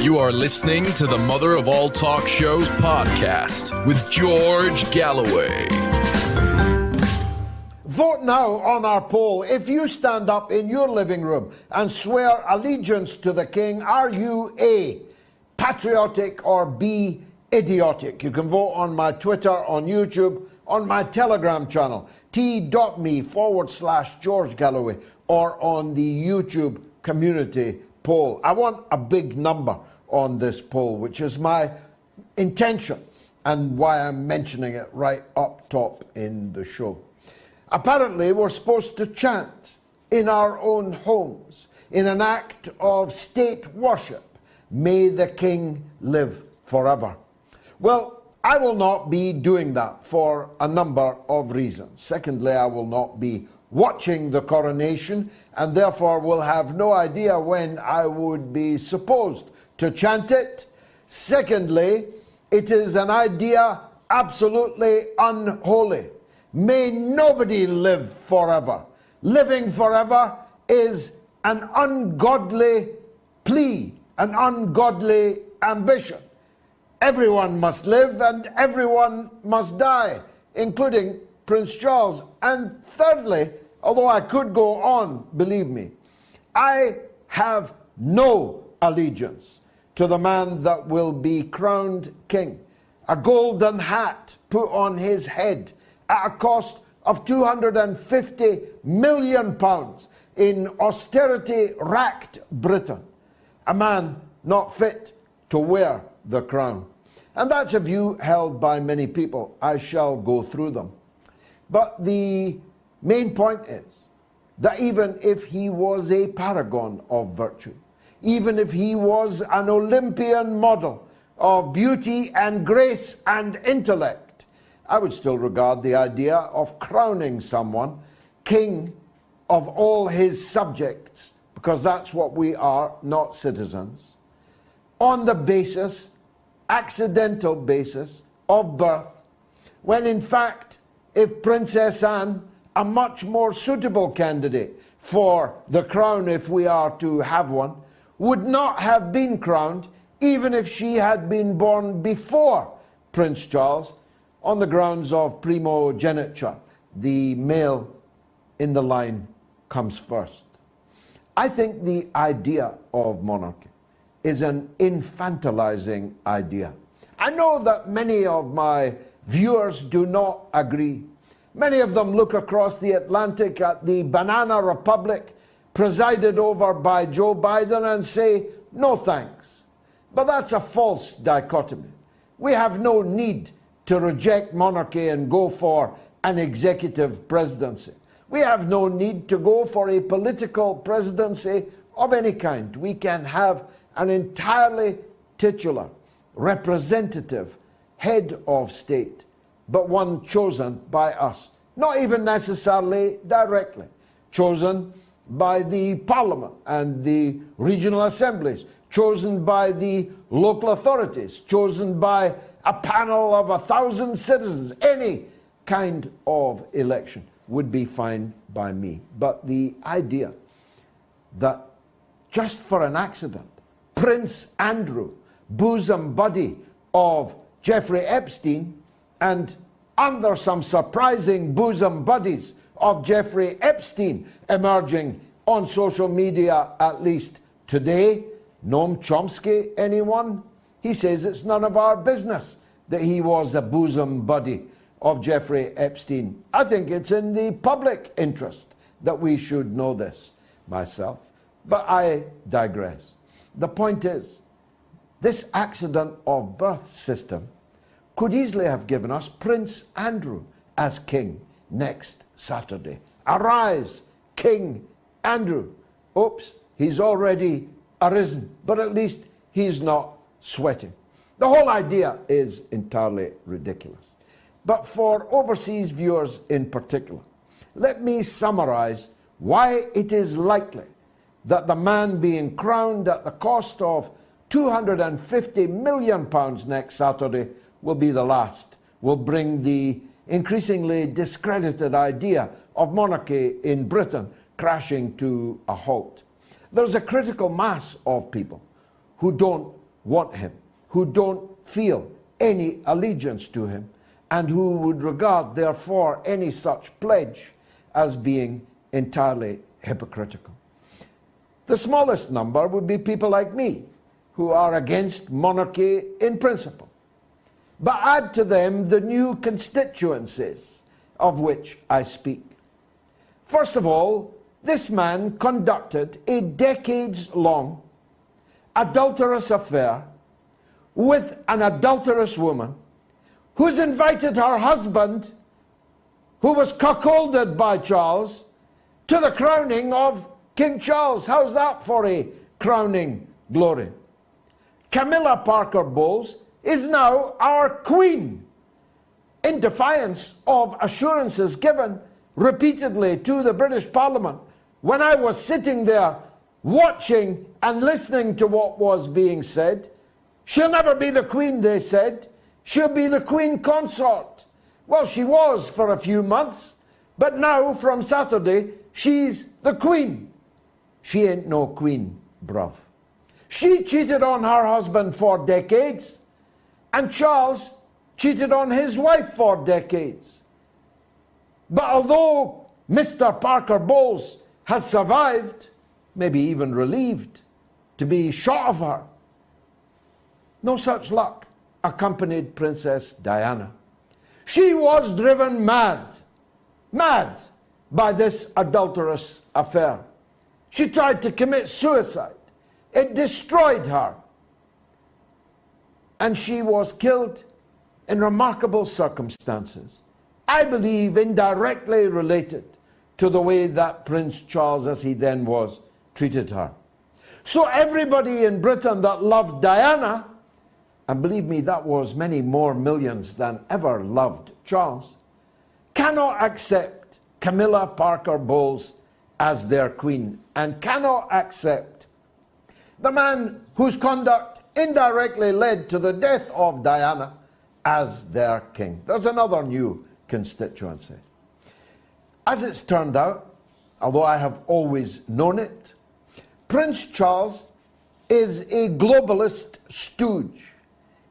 You are listening to the Mother of All Talk Shows podcast with George Galloway. Vote now on our poll. If you stand up in your living room and swear allegiance to the king, are you A, patriotic, or B, idiotic? You can vote on my Twitter, on YouTube, on my Telegram channel, t.me/George Galloway, or on the YouTube community poll. I want a big number on this poll, which is my intention and why I'm mentioning it right up top in the show. Apparently, we're supposed to chant in our own homes in an act of state worship, "May the King live forever." Well, I will not be doing that for a number of reasons. Secondly, I will not be watching the coronation and therefore will have no idea when I would be supposed to chant it. Secondly, it is an idea absolutely unholy. May nobody live forever. Living forever is an ungodly plea, an ungodly ambition. Everyone must live and everyone must die, including Prince Charles. And thirdly, although I could go on, believe me, I have no allegiance to the man that will be crowned king. A golden hat put on his head at a cost of £250 million in austerity-racked Britain. A man not fit to wear the crown. And that's a view held by many people. I shall go through them. But the main point is that even if he was a paragon of virtue, even if he was an Olympian model of beauty and grace and intellect, I would still regard the idea of crowning someone king of all his subjects, because that's what we are, not citizens, on the basis, accidental basis, of birth, when in fact, if Princess Anne, a much more suitable candidate for the crown if we are to have one, would not have been crowned even if she had been born before Prince Charles, on the grounds of primogeniture. The male in the line comes first. I think the idea of monarchy is an infantilizing idea. I know that many of my viewers do not agree. Many of them look across the Atlantic at the banana republic presided over by Joe Biden and say, no thanks. But that's a false dichotomy. We have no need to reject monarchy and go for an executive presidency. We have no need to go for a political presidency of any kind. We can have an entirely titular, representative head of state, but one chosen by us, not even necessarily directly, chosen by the parliament and the regional assemblies, chosen by the local authorities, chosen by a panel of 1,000 citizens. Any kind of election would be fine by me. But the idea that just for an accident, Prince Andrew, bosom buddy of Jeffrey Epstein, and under some surprising bosom buddies of Jeffrey Epstein emerging on social media, at least today, Noam Chomsky, anyone? He says it's none of our business that he was a bosom buddy of Jeffrey Epstein. I think it's in the public interest that we should know this myself. But I digress. The point is, this accident of birth system could easily have given us Prince Andrew as king next Saturday. Arise, King Andrew. Oops, he's already arisen, but at least he's not sweating. The whole idea is entirely ridiculous. But for overseas viewers in particular, let me summarize why it is likely that the man being crowned at the cost of £250 million next Saturday will be the last, will bring the increasingly discredited idea of monarchy in Britain crashing to a halt. There's a critical mass of people who don't want him, who don't feel any allegiance to him, and who would regard, therefore, any such pledge as being entirely hypocritical. The smallest number would be people like me, who are against monarchy in principle. But add to them the new constituencies of which I speak. First of all, this man conducted a decades-long adulterous affair with an adulterous woman who's invited her husband, who was cuckolded by Charles, to the crowning of King Charles. How's that for a crowning glory? Camilla Parker Bowles is now our queen, in defiance of assurances given repeatedly to the British Parliament when I was sitting there watching and listening to what was being said. She'll never be the queen, they said. She'll be the queen consort. Well, she was for a few months, but now from Saturday, she's the queen. She ain't no queen, bruv. She cheated on her husband for decades, and Charles cheated on his wife for decades. But although Mr. Parker Bowles has survived, maybe even relieved, to be shot of her, no such luck accompanied Princess Diana. She was driven mad by this adulterous affair. She tried to commit suicide. It destroyed her. And she was killed in remarkable circumstances. I believe indirectly related to the way that Prince Charles, as he then was, treated her. So everybody in Britain that loved Diana, and believe me, that was many more millions than ever loved Charles, cannot accept Camilla Parker Bowles as their queen, and cannot accept the man whose conduct indirectly led to the death of Diana as their king. There's another new constituency. As it's turned out, although I have always known it, Prince Charles is a globalist stooge.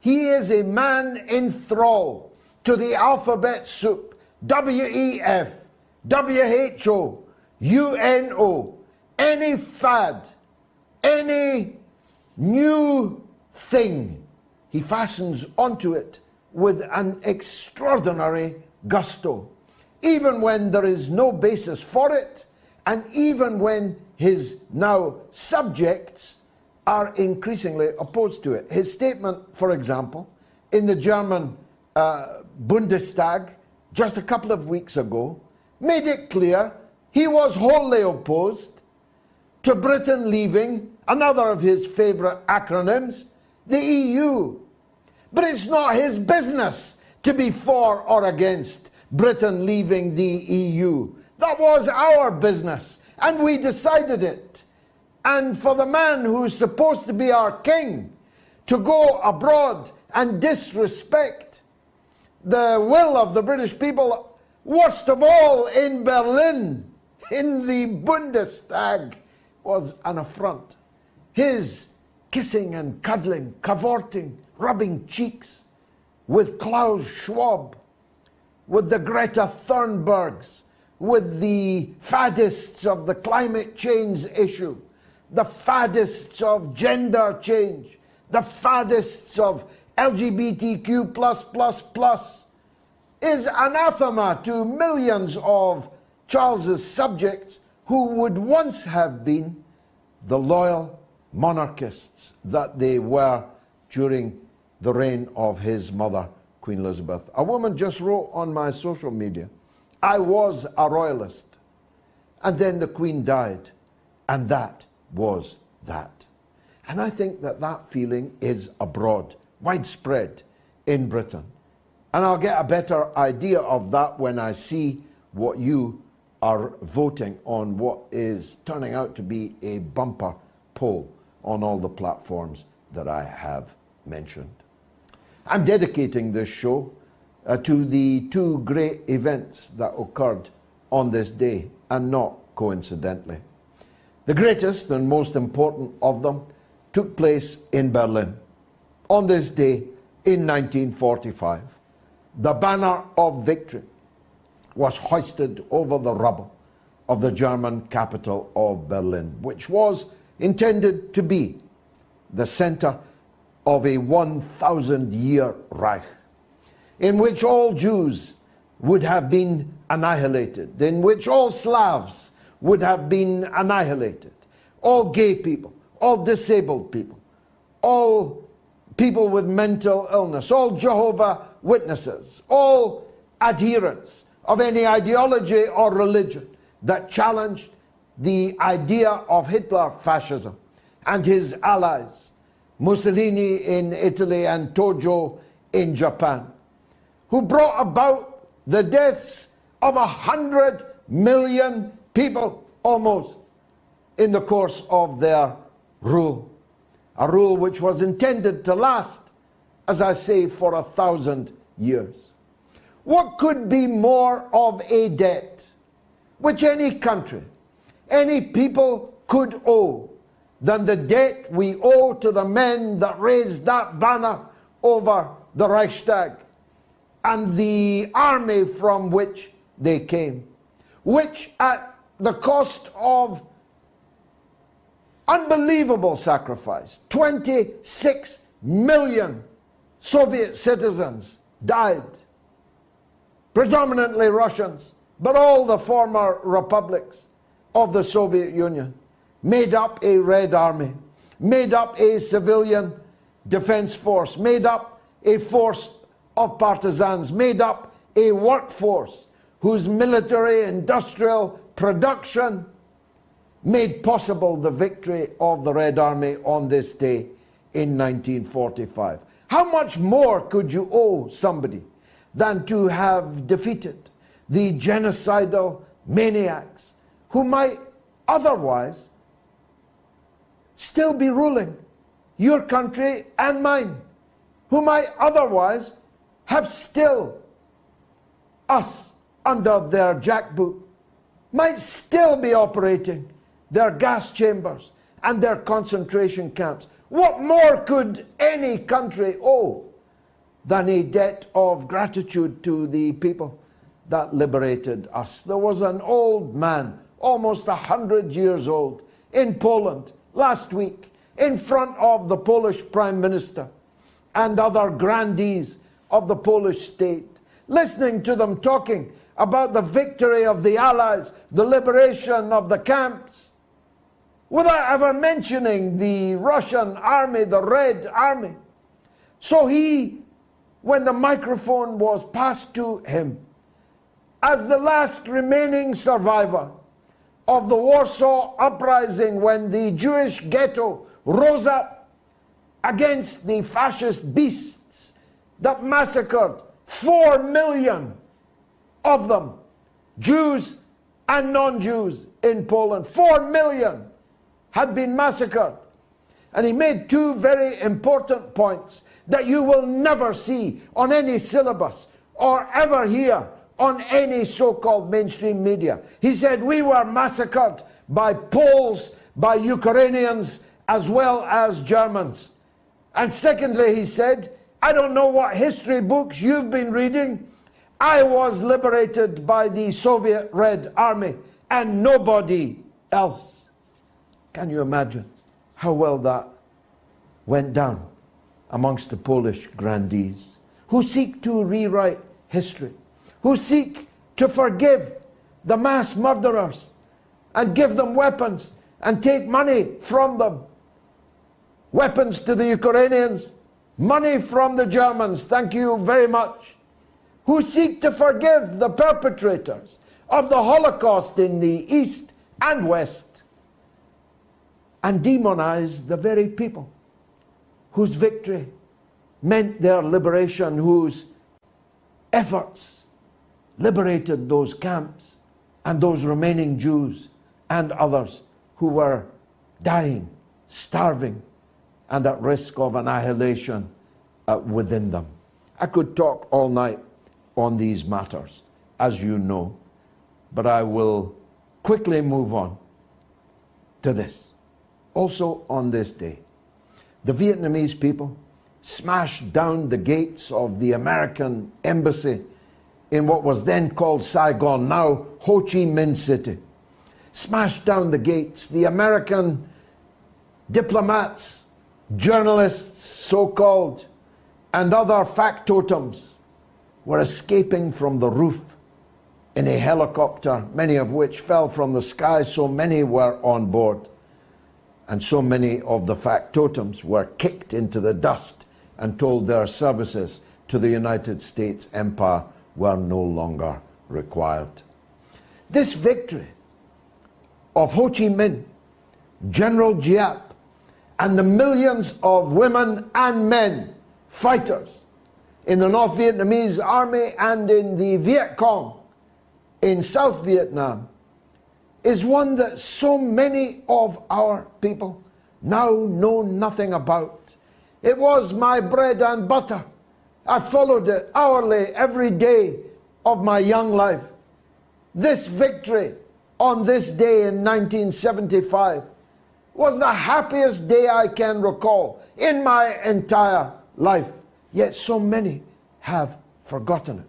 He is a man in thrall to the alphabet soup, WEF, WHO, UNO, any fad, any new thing, he fastens onto it with an extraordinary gusto, even when there is no basis for it, and even when his now subjects are increasingly opposed to it. His statement, for example, in the German Bundestag just a couple of weeks ago, made it clear he was wholly opposed to Britain leaving another of his favourite acronyms, the EU. But it's not his business to be for or against Britain leaving the EU. That was our business, and we decided it. And for the man who's supposed to be our king to go abroad and disrespect the will of the British people, worst of all in Berlin, in the Bundestag, was an affront. His kissing and cuddling, cavorting, rubbing cheeks with Klaus Schwab, with the Greta Thunbergs, with the faddists of the climate change issue, the faddists of gender change, the faddists of LGBTQ++, is anathema to millions of Charles's subjects who would once have been the loyal monarchists that they were during the reign of his mother, Queen Elizabeth. A woman just wrote on my social media, I was a royalist, and then the Queen died, and that was that. And I think that that feeling is abroad, widespread in Britain. And I'll get a better idea of that when I see what you are voting on what is turning out to be a bumper poll on all the platforms that I have mentioned. I'm dedicating this show to the two great events that occurred on this day, and not coincidentally. The greatest and most important of them took place in Berlin on this day in 1945, the banner of victory was hoisted over the rubble of the German capital of Berlin, which was intended to be the center of a 1,000-year Reich, in which all Jews would have been annihilated, in which all Slavs would have been annihilated, all gay people, all disabled people, all people with mental illness, all Jehovah's Witnesses, all adherents of any ideology or religion that challenged the idea of Hitler fascism and his allies, Mussolini in Italy and Tojo in Japan, who brought about the deaths of 100 million people almost in the course of their rule. A rule which was intended to last, as I say, for 1,000 years. What could be more of a debt which any country, any people could owe than the debt we owe to the men that raised that banner over the Reichstag and the army from which they came, which at the cost of unbelievable sacrifice, 26 million Soviet citizens died, predominantly Russians, but all the former republics of the Soviet Union made up a Red Army, made up a civilian defense force, made up a force of partisans, made up a workforce whose military industrial production made possible the victory of the Red Army on this day in 1945. How much more could you owe somebody than to have defeated the genocidal maniacs who might otherwise still be ruling your country and mine, who might otherwise have still us under their jackboot, might still be operating their gas chambers and their concentration camps. What more could any country owe than a debt of gratitude to the people that liberated us? There was an old man, almost 100 years old, in Poland last week, in front of the Polish Prime Minister and other grandees of the Polish state, listening to them talking about the victory of the Allies, the liberation of the camps, without ever mentioning the Russian army, the Red Army. So he, when the microphone was passed to him, as the last remaining survivor of the Warsaw Uprising, when the Jewish ghetto rose up against the fascist beasts that massacred 4 million of them, Jews and non-Jews in Poland. 4 million had been massacred. And he made two very important points that you will never see on any syllabus or ever hear on any so-called mainstream media. He said, we were massacred by Poles, by Ukrainians, as well as Germans. And secondly, he said, I don't know what history books you've been reading. I was liberated by the Soviet Red Army and nobody else. Can you imagine how well that went down amongst the Polish grandees who seek to rewrite history, who seek to forgive the mass murderers and give them weapons and take money from them? Weapons to the Ukrainians, money from the Germans, thank you very much. Who seek to forgive the perpetrators of the Holocaust in the East and West, and demonize the very people whose victory meant their liberation, whose efforts liberated those camps and those remaining Jews and others who were dying, starving, and at risk of annihilation within them. I could talk all night on these matters, as you know, but I will quickly move on to this. Also on this day, the Vietnamese people smashed down the gates of the American embassy in what was then called Saigon, now Ho Chi Minh City. Smashed down the gates. The American diplomats, journalists, so-called, and other factotums were escaping from the roof in a helicopter, many of which fell from the sky, so many were on board. And so many of the factotums were kicked into the dust and told their services to the United States Empire were no longer required. This victory of Ho Chi Minh, General Giap, and the millions of women and men, fighters, in the North Vietnamese army and in the Viet Cong in South Vietnam, is one that so many of our people now know nothing about. It was my bread and butter. I followed it hourly every day of my young life. This victory on this day in 1975 was the happiest day I can recall in my entire life. Yet so many have forgotten it.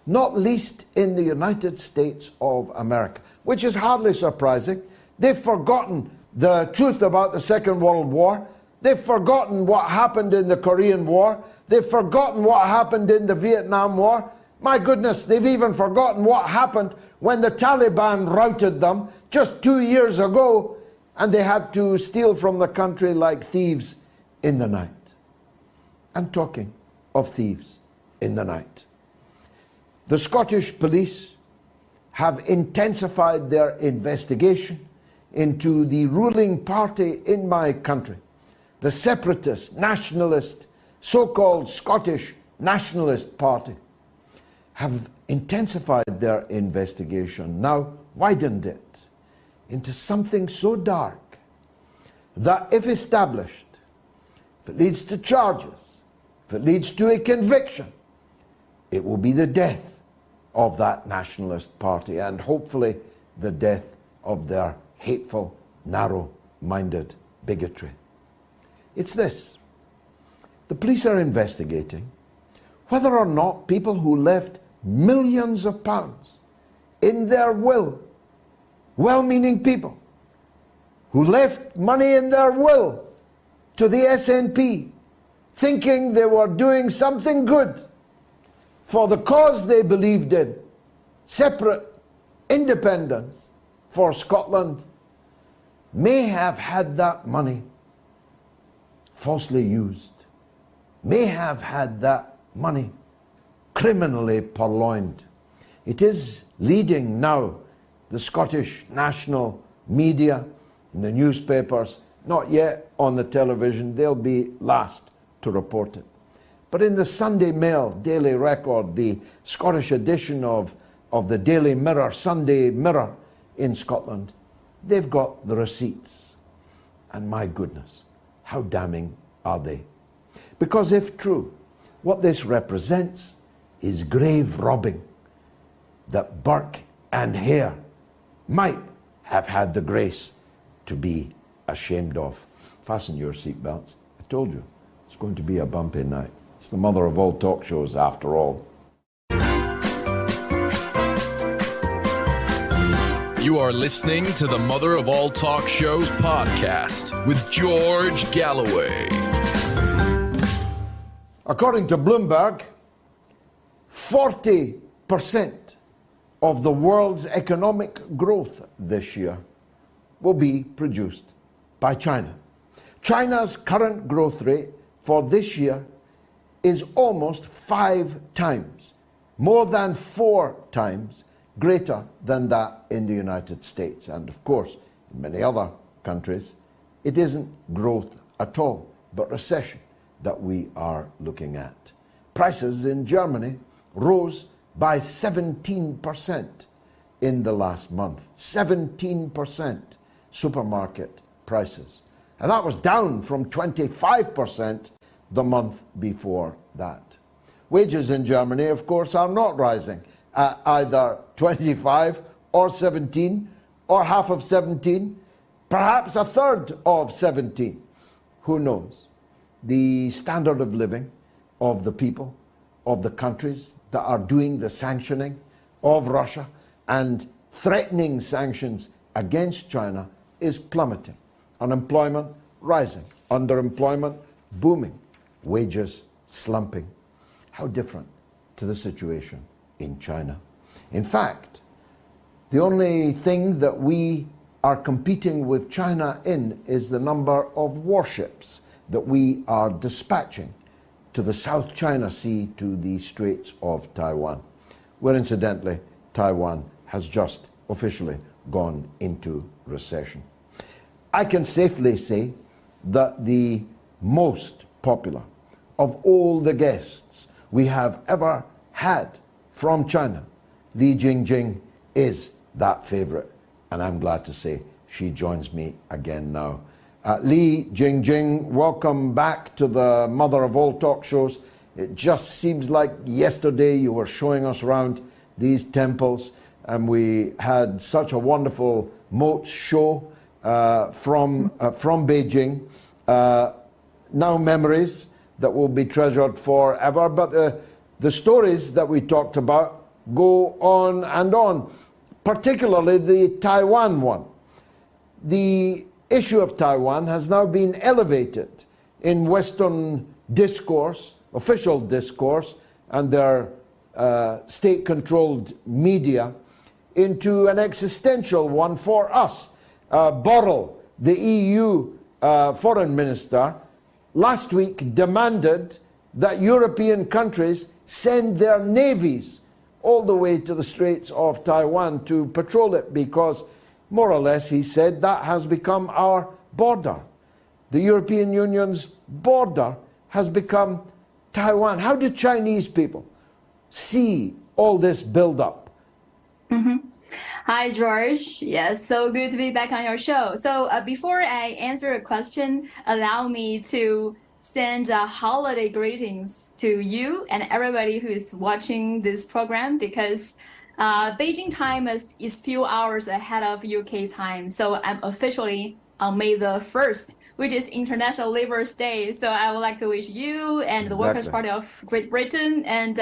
Not least in the United States of America, which is hardly surprising. They've forgotten the truth about the Second World War. They've forgotten what happened in the Korean War. They've forgotten what happened in the Vietnam War. My goodness, they've even forgotten what happened when the Taliban routed them just 2 years ago and they had to steal from the country like thieves in the night. I'm talking of thieves in the night. The Scottish police have intensified their investigation into the ruling party in my country, the separatist, nationalist, so-called Scottish Nationalist Party, have intensified their investigation, now widened it into something so dark that if established, if it leads to charges, if it leads to a conviction, it will be the death of that nationalist party and hopefully the death of their hateful, narrow-minded bigotry. It's this. The police are investigating whether or not people who left millions of pounds in their will, well-meaning people, who left money in their will to the SNP, thinking they were doing something good for the cause they believed in, separate independence for Scotland, may have had that money falsely used, may have had that money criminally purloined. It is leading now the Scottish national media, in the newspapers, not yet on the television, they'll be last to report it. But in the Sunday Mail, Daily Record, the Scottish edition of the Daily Mirror, Sunday Mirror in Scotland, they've got the receipts. And my goodness, how damning are they? Because if true, what this represents is grave robbing that Burke and Hare might have had the grace to be ashamed of. Fasten your seatbelts. I told you, it's going to be a bumpy night. It's the mother of all talk shows, after all. You are listening to the Mother of All Talk Shows podcast with George Galloway. According to Bloomberg, 40% of the world's economic growth this year will be produced by China. China's current growth rate for this year is almost 5 times, more than 4 times greater than that in the United States. And of course, in many other countries, it isn't growth at all, but recession that we are looking at. Prices in Germany rose by 17% in the last month. 17% supermarket prices. And that was down from 25% the month before that. Wages in Germany, of course, are not rising at either 25 or 17 or half of 17, perhaps a third of 17. Who knows? the standard of living of the people, of the countries that are doing the sanctioning of Russia and threatening sanctions against China is plummeting. Unemployment rising, underemployment booming, wages slumping. How different to the situation in China. In fact, the only thing that we are competing with China in is the number of warships that we are dispatching to the South China Sea, to the Straits of Taiwan, where incidentally Taiwan has just officially gone into recession. I can safely say that the most popular of all the guests we have ever had from China, Lee Jingjing, is that favorite, and I'm glad to say she joins me again now. Lee Jingjing, welcome back to the mother of all talk shows. It just seems like yesterday you were showing us around these temples, and we had such a wonderful Moats show from Beijing. Now memories that will be treasured forever, but the stories that we talked about go on and on, particularly the Taiwan one. The issue of Taiwan has now been elevated in Western discourse, official discourse, and their state-controlled media into an existential one for us. Borrell, the EU foreign minister, last week demanded that European countries send their navies all the way to the Straits of Taiwan to patrol it, because more or less, he said, that has become our border. The European Union's border has become Taiwan. How do Chinese people see all this build-up? Hi, George. Yes, so good to be back on your show. So before I answer a question, allow me to send holiday greetings to you and everybody who is watching this program, because Beijing time is few hours ahead of UK time. So I'm officially on May the 1st, which is International Labour's Day. So I would like to wish you and the Workers' Party of Great Britain and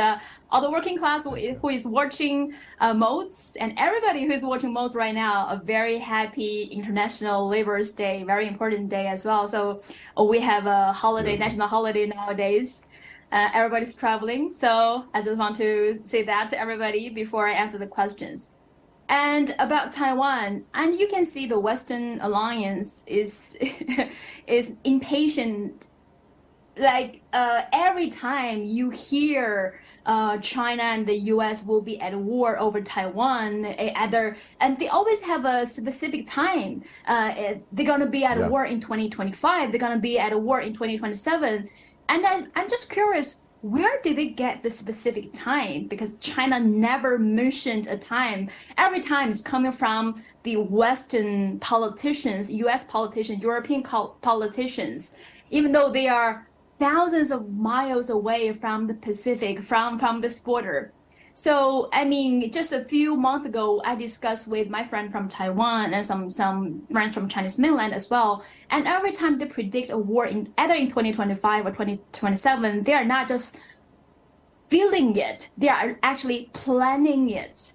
all the working class who is watching Moats, and everybody who is watching Moats right now, a very happy International Labour's Day, very important day as well. So we have a holiday, national holiday nowadays. Everybody's traveling. So I just want to say that to everybody before I answer the questions. And about Taiwan, and you can see the Western alliance is is impatient. Like every time you hear China and the U.S. will be at war over Taiwan, and they always have a specific time. They're gonna be at war in 2025. They're gonna be at a war in 2027. And I'm just curious, where did they get the specific time? Because China never mentioned a time. Every time it's coming from the Western politicians, US politicians, European politicians, even though they are thousands of miles away from the Pacific, from this border. So, I mean, just a few months ago, I discussed with my friend from Taiwan and some friends from Chinese mainland as well. And every time they predict a war either in 2025 or 2027, they are not just feeling it, they are actually planning it.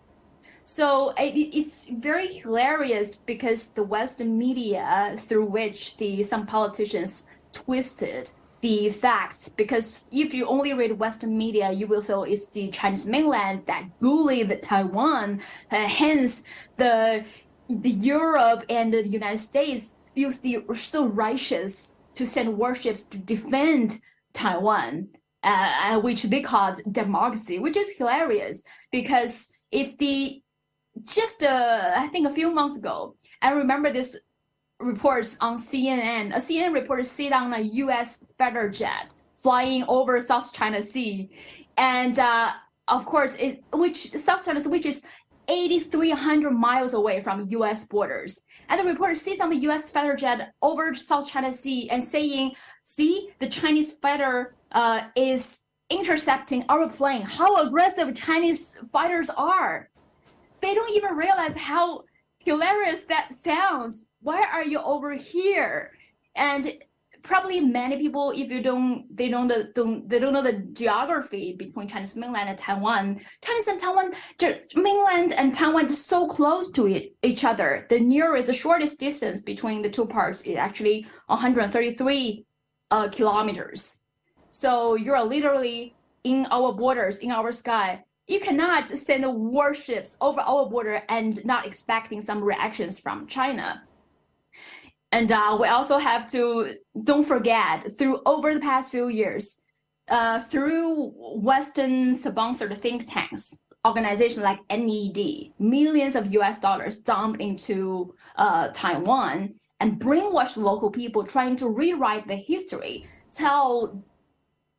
So it's very hilarious, because the Western media, through which some politicians twisted the facts, because if you only read Western media, you will feel it's the Chinese mainland that bullied Taiwan. Hence, the Europe and the United States feels so righteous to send warships to defend Taiwan, which they call democracy, which is hilarious, because it's I think a few months ago, I remember this reports on CNN. A CNN reporter sit on a U.S. fighter jet flying over South China Sea, and of course, South China Sea, which is 8,300 miles away from U.S. borders. And the reporter sits on the U.S. fighter jet over South China Sea and saying, "See, the Chinese fighter is intercepting our plane. How aggressive Chinese fighters are!" They don't even realize how hilarious that sounds. Why are you over here? And probably many people, if you they don't know the geography between Chinese mainland and Taiwan. Chinese and Taiwan, mainland and Taiwan is so close to each other. The shortest distance between the two parts is actually 133 kilometers. So you're literally in our borders, in our sky. You cannot send warships over our border and not expecting some reactions from China. And we also have to, don't forget, over the past few years, through Western-sponsored think tanks, organizations like NED, millions of US dollars dumped into Taiwan and brainwash local people, trying to rewrite the history, tell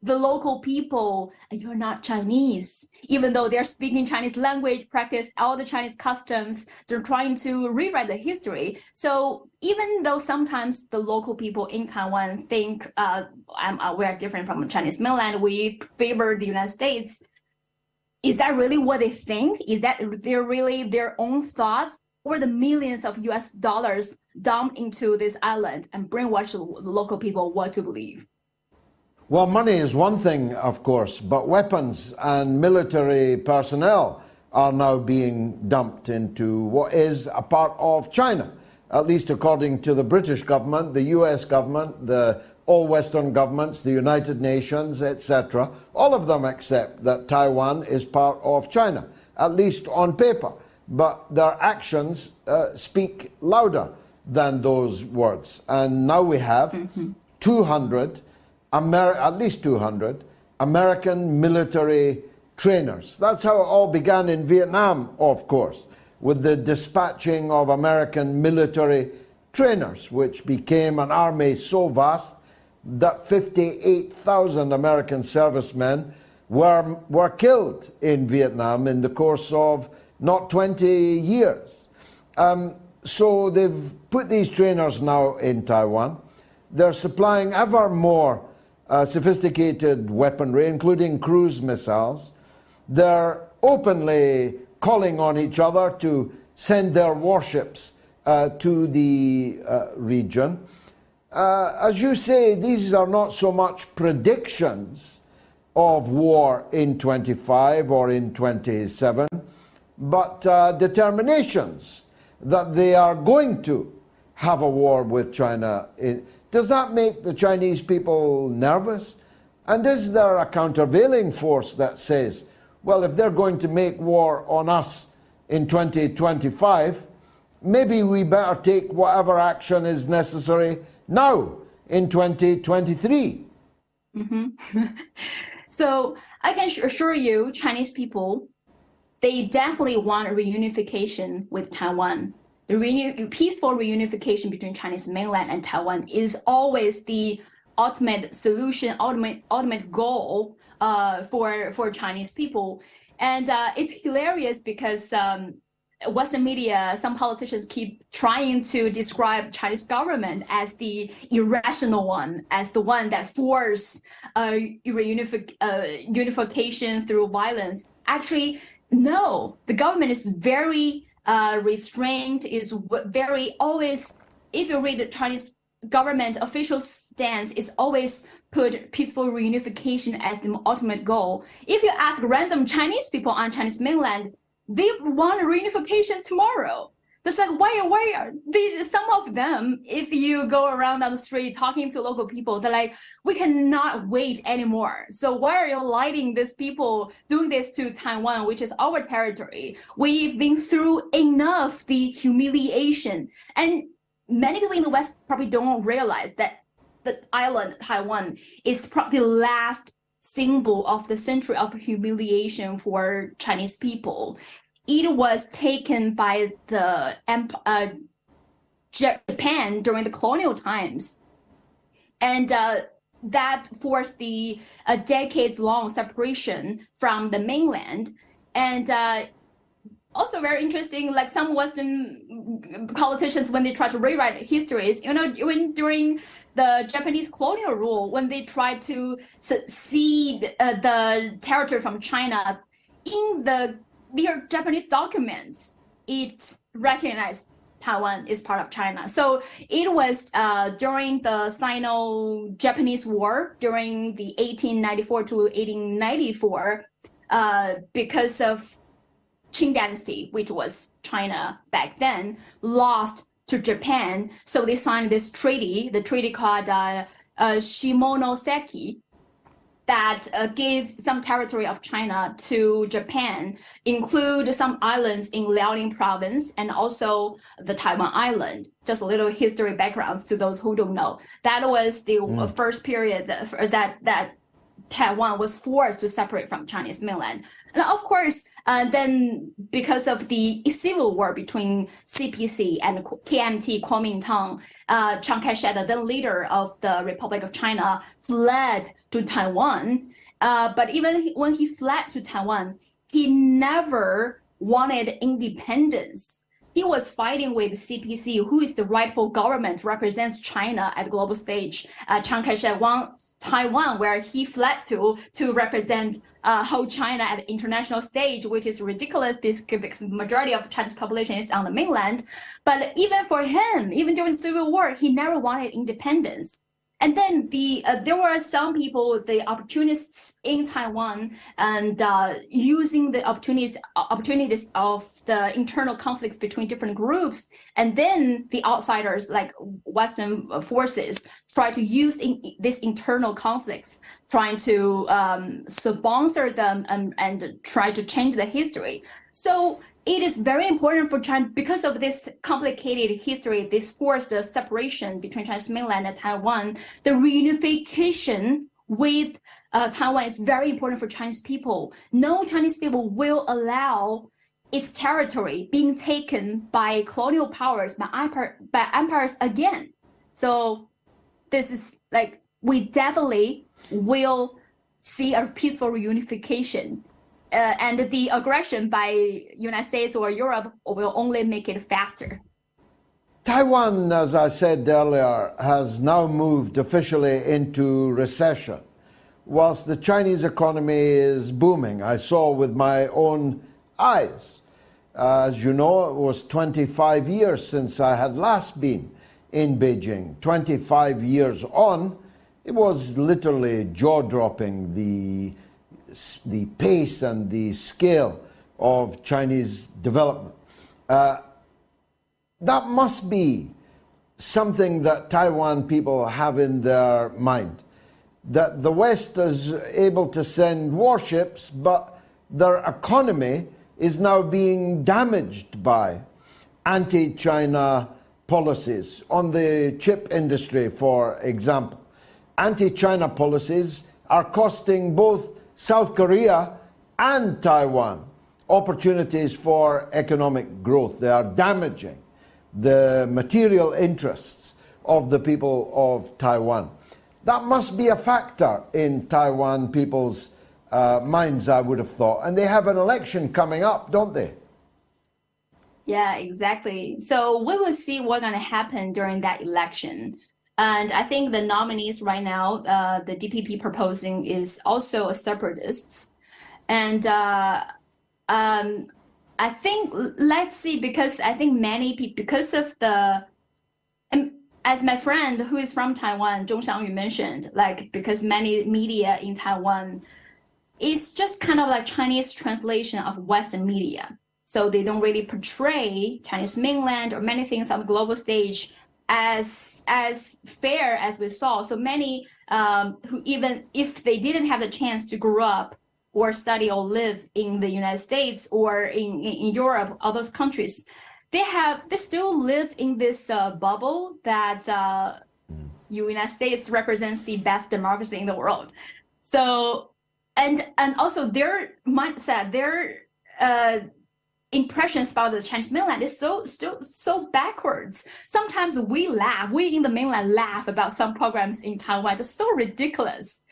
the local people, you're not Chinese, even though they're speaking Chinese language, practice all the Chinese customs, they're trying to rewrite the history. So even though sometimes the local people in Taiwan think we're different from the Chinese mainland, we favor the United States, is that really what they think? Is that they're really their own thoughts, or the millions of US dollars dumped into this island and brainwash the local people what to believe? Well, money is one thing, of course, but weapons and military personnel are now being dumped into what is a part of China, at least according to the British government, the US government, all Western governments, the United Nations, etc. All of them accept that Taiwan is part of China, at least on paper. But their actions speak louder than those words. And now we have 200 at least 200 American military trainers. That's how it all began in Vietnam, of course, with the dispatching of American military trainers, which became an army so vast that 58,000 American servicemen were killed in Vietnam in the course of not 20 years. So they've put these trainers now in Taiwan. They're supplying ever more sophisticated weaponry, including cruise missiles. They're openly calling on each other to send their warships to the region. As you say, these are not so much predictions of war in 25 or in 27, but determinations that they are going to have a war with China. Does that make the Chinese people nervous? And is there a countervailing force that says, well, if they're going to make war on us in 2025, maybe we better take whatever action is necessary now in 2023? So I can assure you, Chinese people, they definitely want reunification with Taiwan. The peaceful reunification between Chinese mainland and Taiwan is always the ultimate solution, ultimate goal for Chinese people. And it's hilarious because Western media, some politicians keep trying to describe Chinese government as the irrational one, as the one that forced unification through violence. Actually, no, the government is very restrained, is very always, if you read the Chinese government official stance, is always put peaceful reunification as the ultimate goal. If you ask random Chinese people on Chinese mainland, they want reunification tomorrow. That's like, why are they, some of them, if you go around on the street talking to local people, they're like, we cannot wait anymore. So why are you letting these people doing this to Taiwan, which is our territory? We've been through enough the humiliation. And many people in the West probably don't realize that the island, Taiwan, is probably the last symbol of the century of humiliation for Chinese people. It was taken by the Japan during the colonial times, and that forced the decades-long separation from the mainland. And also very interesting, like some Western politicians, when they try to rewrite histories, during the Japanese colonial rule, when they tried to cede the territory from China, in their Japanese documents, it recognized Taiwan is part of China. So it was during the Sino-Japanese War, during the 1894 to 1894, because of Qing Dynasty, which was China back then, lost to Japan. So they signed this treaty, the treaty called Shimonoseki, that gave some territory of China to Japan, include some islands in Liaoning province and also the Taiwan island. Just a little history backgrounds to those who don't know. That was the first period that Taiwan was forced to separate from Chinese mainland. And of course, then because of the civil war between CPC and KMT, Kuomintang, Chiang Kai-shek, the then leader of the Republic of China, fled to Taiwan. But even when he fled to Taiwan, he never wanted independence. He was fighting with CPC, who is the rightful government, represents China at the global stage. Chiang Kai-shek wants Taiwan, where he fled to represent whole China at the international stage, which is ridiculous because the majority of China's population is on the mainland. But even for him, even during the Civil War, he never wanted independence. And then there were some people, the opportunists in Taiwan, and using the opportunities of the internal conflicts between different groups, and then the outsiders like Western forces try to use these internal conflicts, trying to sponsor them and try to change the history. So it is very important for China, because of this complicated history, this forced separation between Chinese mainland and Taiwan. The reunification with Taiwan is very important for Chinese people. No Chinese people will allow its territory being taken by colonial powers, by empires again. So this is like, we definitely will see a peaceful reunification. And the aggression by United States or Europe will only make it faster. Taiwan, as I said earlier, has now moved officially into recession, whilst the Chinese economy is booming. I saw with my own eyes. As you know, it was 25 years since I had last been in Beijing. 25 years on, it was literally jaw-dropping, the pace and the scale of Chinese development. That must be something that Taiwan people have in their mind, that the West is able to send warships, but their economy is now being damaged by anti-China policies on the chip industry, for example. Anti-China policies are costing both South Korea and Taiwan opportunities for economic growth. They are damaging the material interests of the people of Taiwan. That must be a factor in Taiwan people's minds, I would have thought. And they have an election coming up, don't they? Yeah, exactly. So we will see what's going to happen during that election. And I think the nominees right now, the DPP proposing is also a separatist. And I think, let's see, because I think many people, because of the, as my friend who is from Taiwan, Zhong Xiangyu mentioned, like, because many media in Taiwan is just kind of like Chinese translation of Western media. So they don't really portray Chinese mainland or many things on the global stage as fair as we saw. So many who, even if they didn't have the chance to grow up or study or live in the United States or in Europe, all those countries, they still live in this bubble that United States represents the best democracy in the world. So and also their mindset, their impressions about the Chinese mainland is so backwards. Sometimes we in the mainland laugh about some programs in Taiwan, just so ridiculous.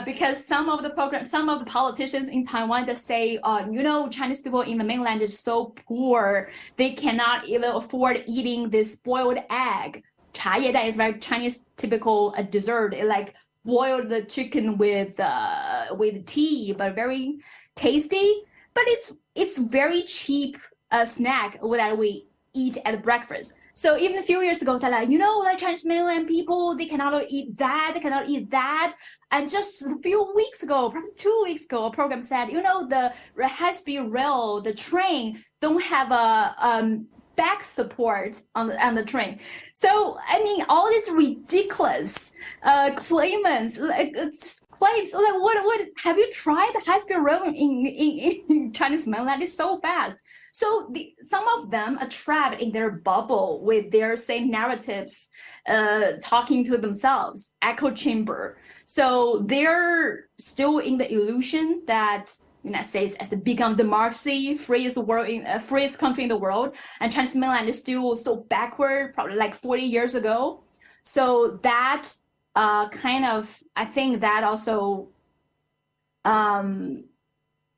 Because some of the politicians in Taiwan that say, Chinese people in the mainland is so poor, they cannot even afford eating this boiled egg. 茶叶蛋 is very Chinese typical dessert. It like boiled the chicken with tea, but very tasty. But it's very cheap snack that we eat at breakfast. So even a few years ago, they're like, like Chinese mainland people, they cannot eat that, they cannot eat that. And just a few weeks ago, probably 2 weeks ago, a program said, the high-speed rail, the train don't have a back support on the train. So I mean, all these ridiculous claims, claims. Like, what have you tried the high-speed rail in Chinese mainland? It's so fast. So some of them are trapped in their bubble with their same narratives, talking to themselves, echo chamber. So they're still in the illusion that United States as the big democracy, freest country in the world, and Chinese mainland is still so backward, probably like 40 years ago. So that I think that also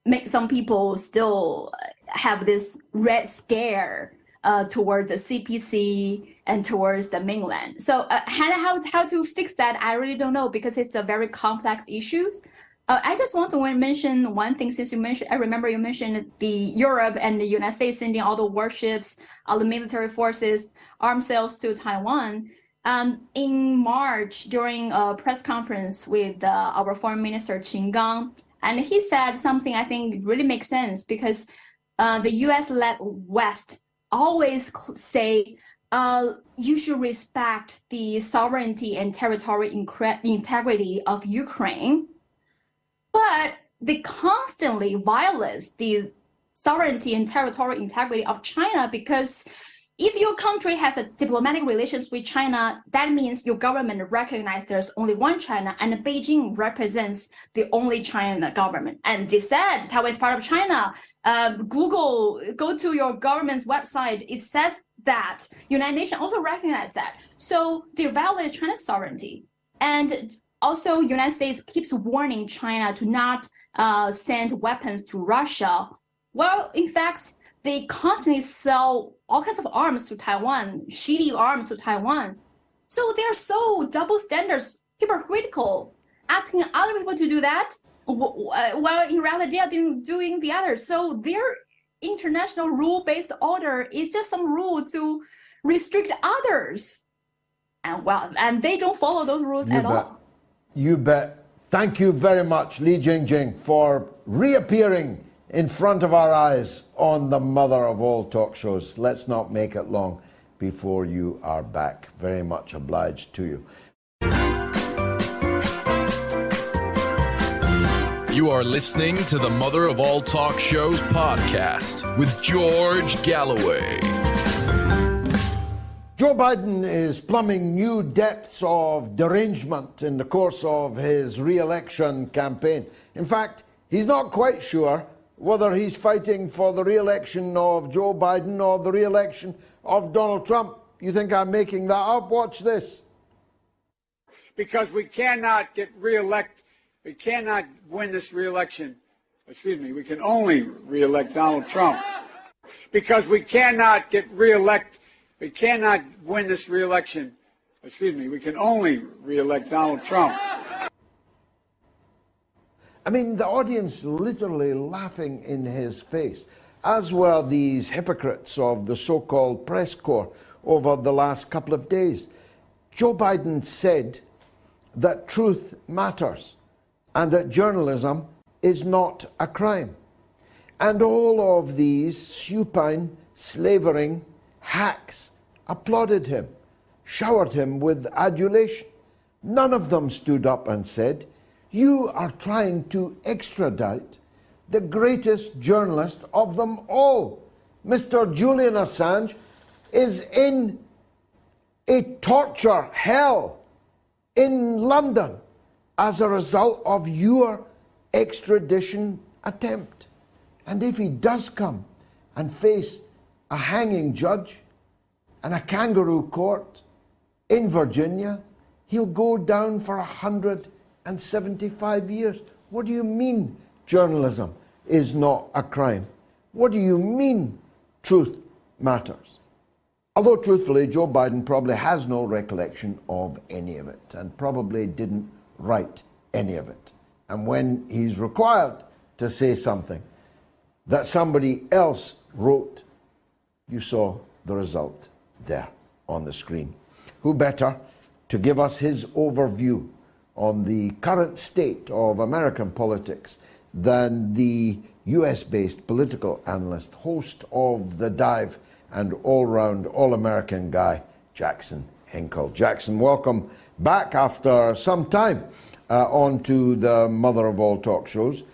makes some people still have this red scare towards the CPC and towards the mainland. So how to fix that, I really don't know, because it's a very complex issues. I just want to mention one thing, since you mentioned, I remember you mentioned the Europe and the United States sending all the warships, all the military forces, arms sales to Taiwan. In March, during a press conference with our foreign minister, Gang, and he said something I think really makes sense, because the US-led West always say, you should respect the sovereignty and territorial integrity of Ukraine. But they constantly violate the sovereignty and territorial integrity of China, because if your country has a diplomatic relations with China, that means your government recognizes there's only one China, and Beijing represents the only China government. And they said Taiwan is part of China. Google, go to your government's website. It says that United Nations also recognize that. So they violate China's sovereignty. And also, United States keeps warning China to not send weapons to Russia. Well, in fact, they constantly sell all kinds of arms to Taiwan, shitty arms to Taiwan. So they're so double standards, hypocritical, asking other people to do that, while in reality they are doing the other. So their international rule-based order is just some rule to restrict others. And they don't follow those rules at all. You bet. Thank you very much, Lee Jingjing, for reappearing in front of our eyes on the mother of all talk shows. Let's not make it long before you are back. Very much obliged to you. You are listening to the Mother of All Talk Shows podcast with George Galloway. Joe Biden is plumbing new depths of derangement in the course of his re-election campaign. In fact, he's not quite sure whether he's fighting for the re-election of Joe Biden or the re-election of Donald Trump. You think I'm making that up? Watch this. Because we cannot get re-elected. We cannot win this re-election. Excuse me, we can only re-elect Donald Trump. Because we cannot get re-elected. We cannot win this re-election. Excuse me, we can only re-elect Donald Trump. I mean, the audience literally laughing in his face, as were these hypocrites of the so-called press corps over the last couple of days. Joe Biden said that truth matters and that journalism is not a crime. And all of these supine, slavering hacks applauded him, showered him with adulation. None of them stood up and said, "You are trying to extradite the greatest journalist of them all. Mr. Julian Assange is in a torture hell in London as a result of your extradition attempt. And if he does come and face a hanging judge and a kangaroo court in Virginia, he'll go down for 175 years. What do you mean journalism is not a crime? What do you mean truth matters?" Although truthfully, Joe Biden probably has no recollection of any of it and probably didn't write any of it. And when he's required to say something that somebody else wrote, you saw the result there on the screen. Who better to give us his overview on the current state of American politics than the US-based political analyst, host of The Dive, and all-round, all-American guy, Jackson Hinkle. Jackson, welcome back after some time onto the mother of all talk shows.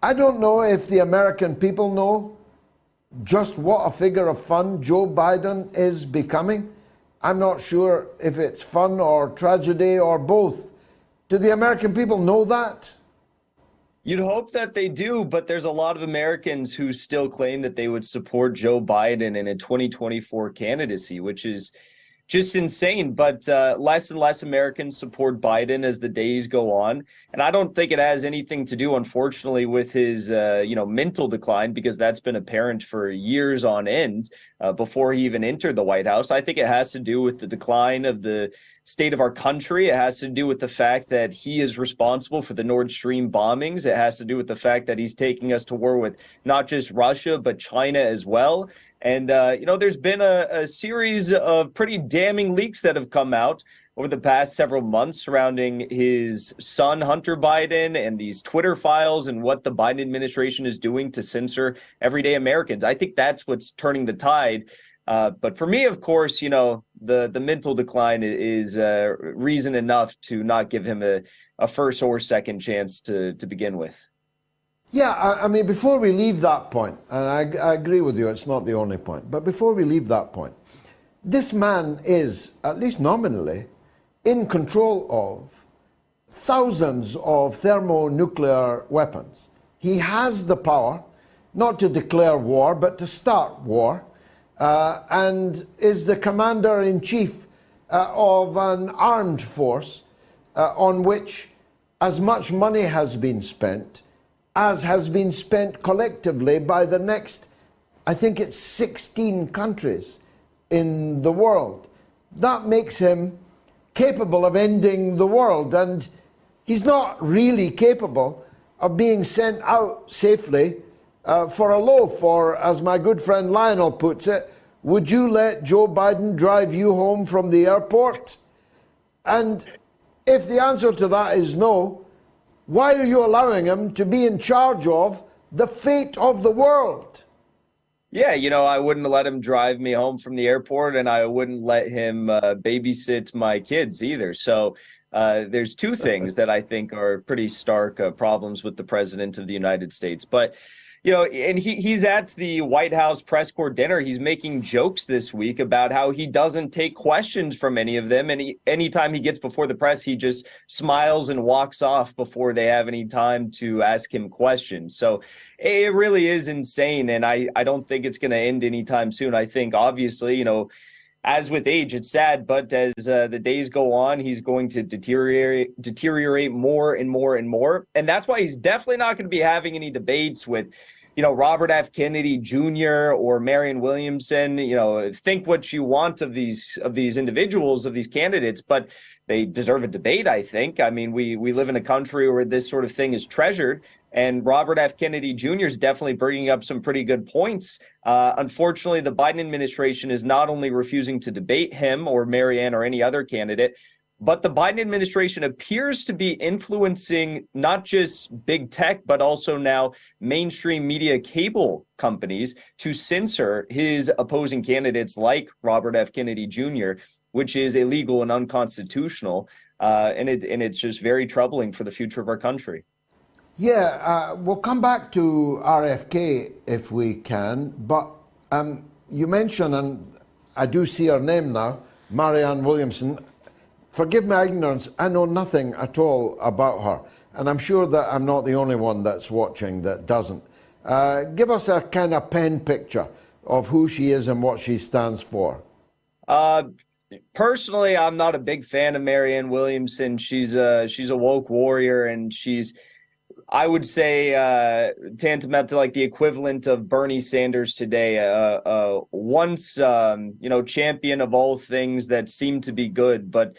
I don't know if the American people know just what a figure of fun Joe Biden is becoming. I'm not sure if it's fun or tragedy or both. Do the American people know that? You'd hope that they do, but there's a lot of Americans who still claim that they would support Joe Biden in a 2024 candidacy, which is just insane. But less and less Americans support Biden as the days go on. And I don't think it has anything to do, unfortunately, with his mental decline, because that's been apparent for years on end before he even entered the White House. I think it has to do with the decline of the state of our country. It has to do with the fact that he is responsible for the Nord Stream bombings. It has to do with the fact that he's taking us to war with not just Russia, but China as well. And, there's been a series of pretty damning leaks that have come out over the past several months surrounding his son, Hunter Biden, and these Twitter files and what the Biden administration is doing to censor everyday Americans. I think that's what's turning the tide. But for me, of course, the mental decline is reason enough to not give him a first or second chance to begin with. Yeah, I mean, before we leave that point, and I agree with you, it's not the only point, but before we leave that point, this man is, at least nominally, in control of thousands of thermonuclear weapons. He has the power not to declare war, but to start war, and is the commander-in-chief of an armed force on which as much money has been spent as has been spent collectively by the next, I think it's 16 countries in the world. That makes him capable of ending the world, and he's not really capable of being sent out safely for a loaf, or as my good friend Lionel puts it, would you let Joe Biden drive you home from the airport? And if the answer to that is no, why are you allowing him to be in charge of the fate of the world? Yeah, I wouldn't let him drive me home from the airport, and I wouldn't let him babysit my kids either. So there's two things that I think are pretty stark problems with the president of the United States. But and he's at the White House press corps dinner. He's making jokes this week about how he doesn't take questions from any of them. And anytime he gets before the press, he just smiles and walks off before they have any time to ask him questions. So it really is insane. And I don't think it's going to end anytime soon. I think, obviously, as with age, it's sad, but as the days go on, he's going to deteriorate more and more and more. And that's why he's definitely not going to be having any debates with, Robert F. Kennedy Jr. or Marianne Williamson. Think what you want of these individuals, of these candidates, but they deserve a debate, I think. I mean, we live in a country where this sort of thing is treasured. And Robert F. Kennedy Jr. is definitely bringing up some pretty good points. Unfortunately, the Biden administration is not only refusing to debate him or Marianne or any other candidate, but the Biden administration appears to be influencing not just big tech, but also now mainstream media cable companies to censor his opposing candidates like Robert F. Kennedy Jr., which is illegal and unconstitutional. And it's just very troubling for the future of our country. Yeah, we'll come back to RFK if we can, but you mentioned, and I do see her name now, Marianne Williamson. Forgive my ignorance, I know nothing at all about her, and I'm sure that I'm not the only one that's watching that doesn't. Give us a kind of pen picture of who she is and what she stands for. Personally, I'm not a big fan of Marianne Williamson. She's a woke warrior, and she's, I would say, tantamount to like the equivalent of Bernie Sanders today. Once, champion of all things that seem to be good, but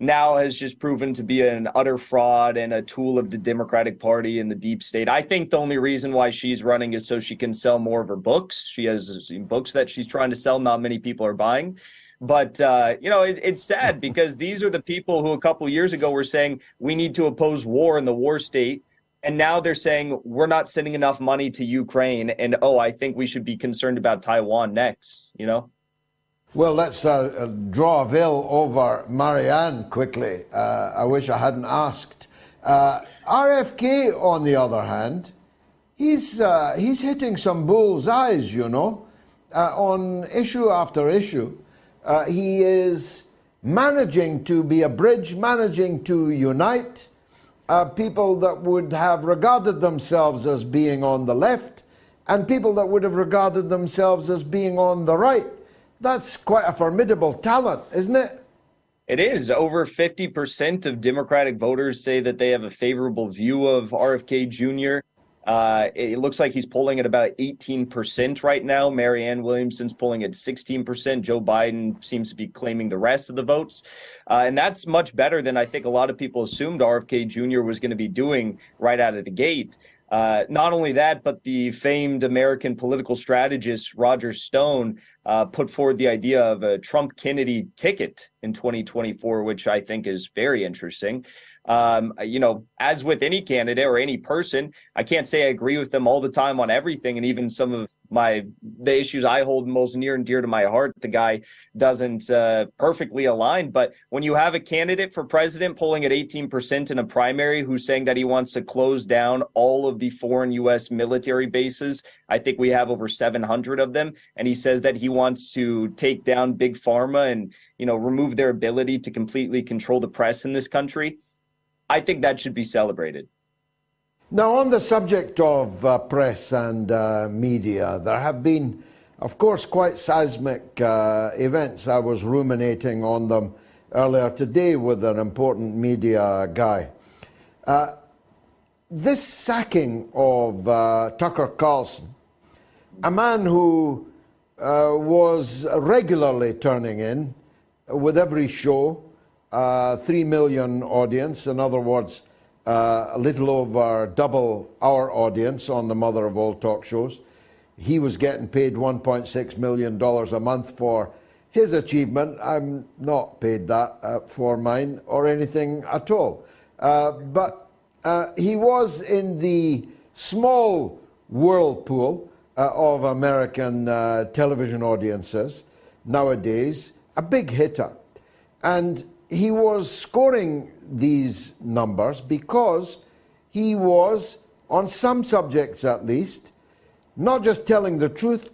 now has just proven to be an utter fraud and a tool of the Democratic Party and the deep state. I think the only reason why she's running is so she can sell more of her books. She has books that she's trying to sell. Not many people are buying. But, it's sad because these are the people who a couple years ago were saying we need to oppose war in the war state. And now they're saying we're not sending enough money to Ukraine. And, I think we should be concerned about Taiwan next, Well, let's draw a veil over Marianne quickly. I wish I hadn't asked. RFK, on the other hand, he's hitting some bull's eyes, on issue after issue. He is managing to be a bridge, managing to unite people that would have regarded themselves as being on the left and people that would have regarded themselves as being on the right. That's quite a formidable talent, isn't it? It is. Over 50% of Democratic voters say that they have a favorable view of RFK Jr. It looks like he's polling at about 18% right now. Marianne Williamson's polling at 16%. Joe Biden seems to be claiming the rest of the votes. And that's much better than I think a lot of people assumed RFK Jr. was going to be doing right out of the gate. Not only that, but the famed American political strategist Roger Stone put forward the idea of a Trump-Kennedy ticket in 2024, which I think is very interesting. As with any candidate or any person, I can't say I agree with them all the time on everything. And even some of the issues I hold most near and dear to my heart, the guy doesn't perfectly align. But when you have a candidate for president polling at 18% in a primary who's saying that he wants to close down all of the foreign U.S. military bases, I think we have over 700 of them. And he says that he wants to take down big pharma and, remove their ability to completely control the press in this country. I think that should be celebrated. Now, on the subject of press and media, there have been, of course, quite seismic events. I was ruminating on them earlier today with an important media guy. This sacking of Tucker Carlson, a man who was regularly turning in with every show, 3 million audience, in other words, a little over double our audience on the mother of all talk shows. He was getting paid $1.6 million a month for his achievement. I'm not paid that for mine or anything at all. But he was in the small whirlpool of American television audiences nowadays, a big hitter. And he was scoring these numbers because he was, on some subjects at least, not just telling the truth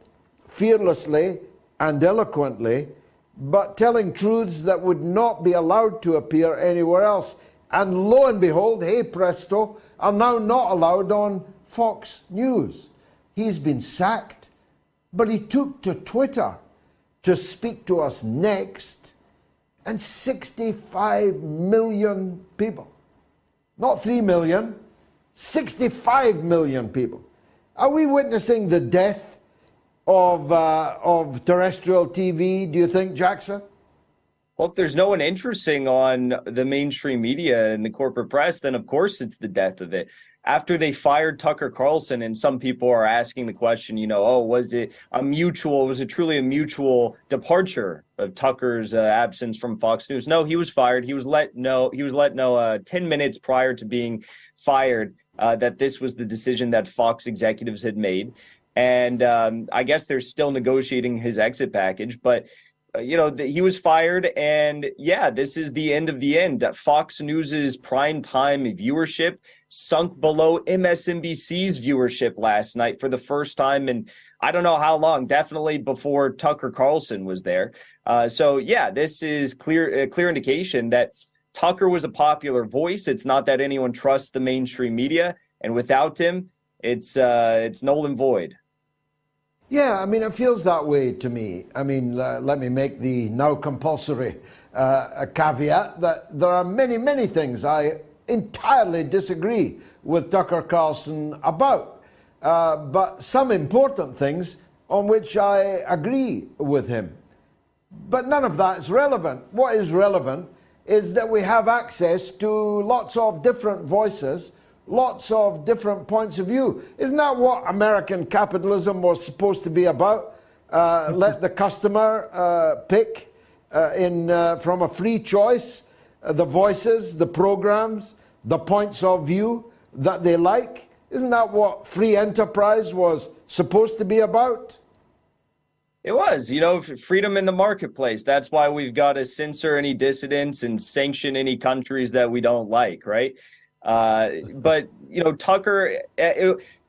fearlessly and eloquently, but telling truths that would not be allowed to appear anywhere else. And lo and behold, hey presto, are now not allowed on Fox News. He's been sacked, but he took to Twitter to speak to us next. And 65 million people, not 3 million, 65 million people. Are we witnessing the death of terrestrial TV, do you think, Jackson? Well, if there's no one interesting on the mainstream media and the corporate press, then of course it's the death of it. After they fired Tucker Carlson, and some people are asking the question, was it truly a mutual departure of Tucker's absence from Fox News? No, he was fired. He was let know 10 minutes prior to being fired that this was the decision that Fox executives had made. And I guess they're still negotiating his exit package, but he was fired, and this is the end of the end. Fox News's prime time viewership sunk below MSNBC's viewership last night for the first time in I don't know how long, definitely before Tucker Carlson was there. This is a clear indication that Tucker was a popular voice. It's not that anyone trusts the mainstream media, and without him, it's null and void. Yeah, it feels that way to me. Let me make the now compulsory caveat that there are many, many things I entirely disagree with Tucker Carlson about, but some important things on which I agree with him. But none of that is relevant. What is relevant is that we have access to lots of different voices, lots of different points of view. Isn't that what American capitalism was supposed to be about? Let the customer pick from a free choice the voices, the programs, the points of view that they like. Isn't that what free enterprise was supposed to be about? It was, freedom in the marketplace. That's why we've got to censor any dissidents and sanction any countries that we don't like, right? But Tucker,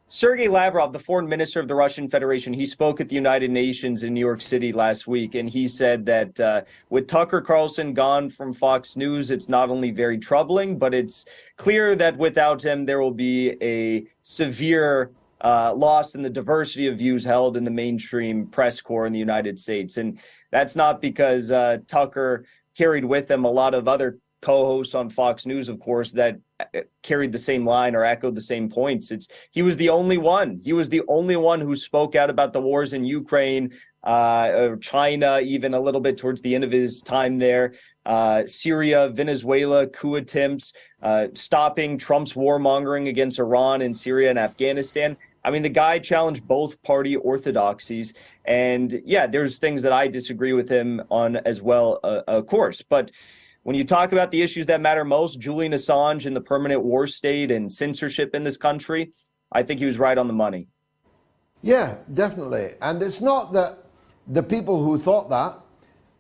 Sergei Lavrov, the foreign minister of the Russian Federation, he spoke at the United Nations in New York City last week, and he said that with Tucker Carlson gone from Fox News, it's not only very troubling, but it's clear that without him, there will be a severe loss in the diversity of views held in the mainstream press corps in the United States. And that's not because Tucker carried with him a lot of other co-hosts on Fox News, of course, that carried the same line or echoed the same points. He was the only one. He was the only one who spoke out about the wars in Ukraine, China, even a little bit towards the end of his time there, Syria, Venezuela, coup attempts, stopping Trump's warmongering against Iran and Syria and Afghanistan. I mean, the guy challenged both party orthodoxies. And yeah, there's things that I disagree with him on as well, of course. But when you talk about the issues that matter most, Julian Assange and the permanent war state and censorship in this country, I think he was right on the money. Yeah, definitely. And it's not that the people who thought that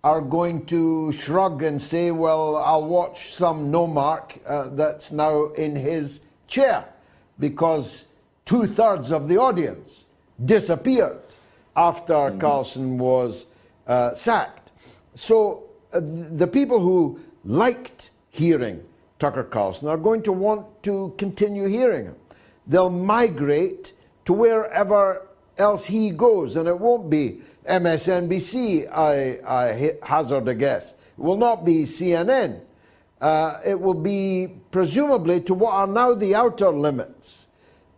are going to shrug and say, well, I'll watch some no-mark that's now in his chair, because 2/3 of the audience disappeared after Carlson was sacked. So the people who liked hearing Tucker Carlson are going to want to continue hearing him. They'll migrate to wherever else he goes, and it won't be MSNBC, I hazard a guess. It will not be CNN. It will be presumably to what are now the outer limits,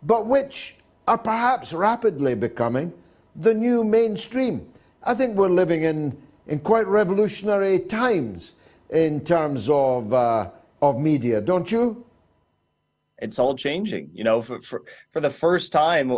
but which are perhaps rapidly becoming the new mainstream. I think we're living in quite revolutionary times in terms of media, don't you? It's all changing. For the first time,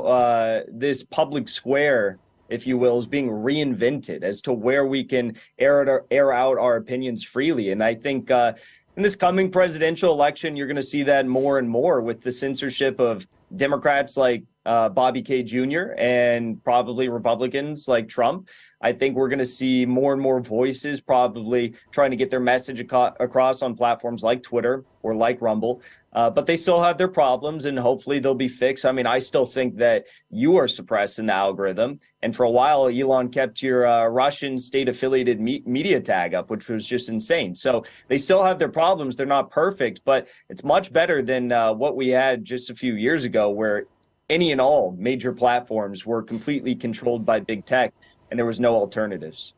this public square, if you will, is being reinvented as to where we can air out our opinions freely. And I think in this coming presidential election, you're going to see that more and more with the censorship of Democrats like Bobby K. Jr. and probably Republicans like Trump. I think we're going to see more and more voices probably trying to get their message across on platforms like Twitter or like Rumble. But they still have their problems, and hopefully they'll be fixed. I mean, I still think that you are suppressed in the algorithm. And for a while, Elon kept your Russian state-affiliated media tag up, which was just insane. So they still have their problems. They're not perfect, but it's much better than what we had just a few years ago, where any and all major platforms were completely controlled by big tech, and there was no alternatives.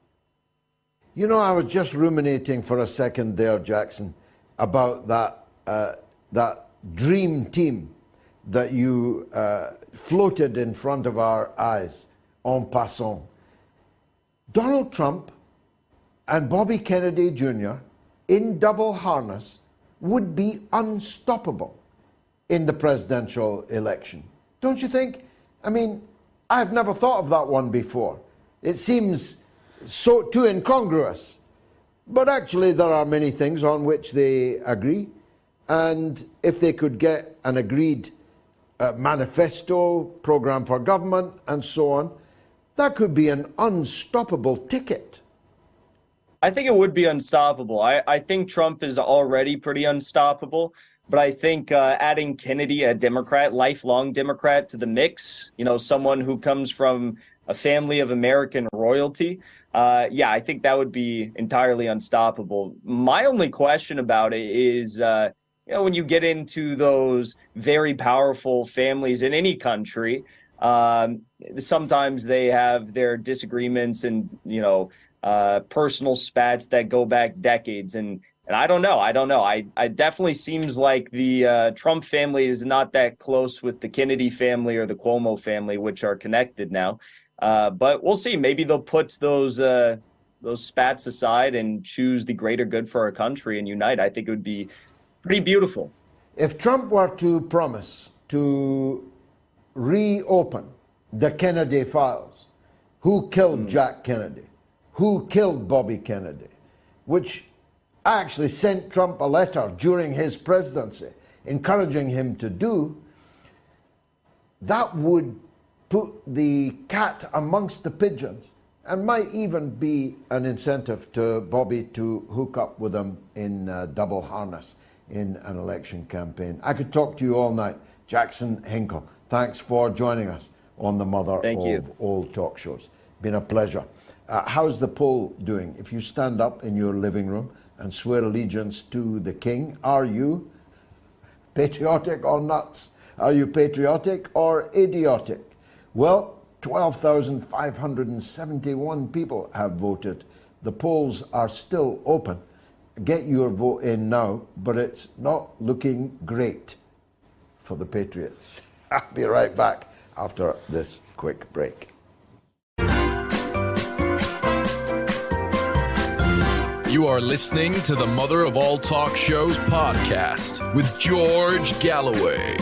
I was just ruminating for a second there, Jackson, about that dream team that you floated in front of our eyes, en passant. Donald Trump and Bobby Kennedy Jr. in double harness would be unstoppable in the presidential election. Don't you think? I mean, I've never thought of that one before. It seems so too incongruous. But actually, there are many things on which they agree. And if they could get an agreed manifesto, program for government, and so on, that could be an unstoppable ticket. I think it would be unstoppable. I think Trump is already pretty unstoppable. But I think adding Kennedy, a Democrat, lifelong Democrat, to the mix, someone who comes from a family of American royalty, I think that would be entirely unstoppable. My only question about it is, when you get into those very powerful families in any country, sometimes they have their disagreements and, personal spats that go back decades. And I don't know. I definitely seems like the Trump family is not that close with the Kennedy family or the Cuomo family, which are connected now. But we'll see. Maybe they'll put those those spats aside and choose the greater good for our country and unite, I think it would be pretty beautiful. If Trump were to promise to reopen the Kennedy files, who killed Jack Kennedy, who killed Bobby Kennedy, which I actually sent Trump a letter during his presidency encouraging him to do, that would put the cat amongst the pigeons and might even be an incentive to Bobby to hook up with him in double harness in an election campaign. I could talk to you all night. Jackson Hinkle, thanks for joining us on the mother of all talk shows. Been a pleasure. How's the poll doing? If you stand up in your living room and swear allegiance to the king, are you patriotic or nuts? Are you patriotic or idiotic? Well, 12,571 people have voted. The polls are still open. Get your vote in now, but it's not looking great for the Patriots. I'll be right back after this quick break. You are listening to the Mother of All Talk Shows podcast with George Galloway.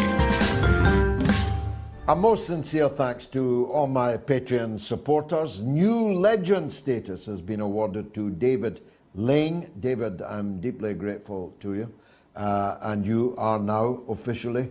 A most sincere thanks to all my Patreon supporters. New legend status has been awarded to David Lane. David, I'm deeply grateful to you. And you are now officially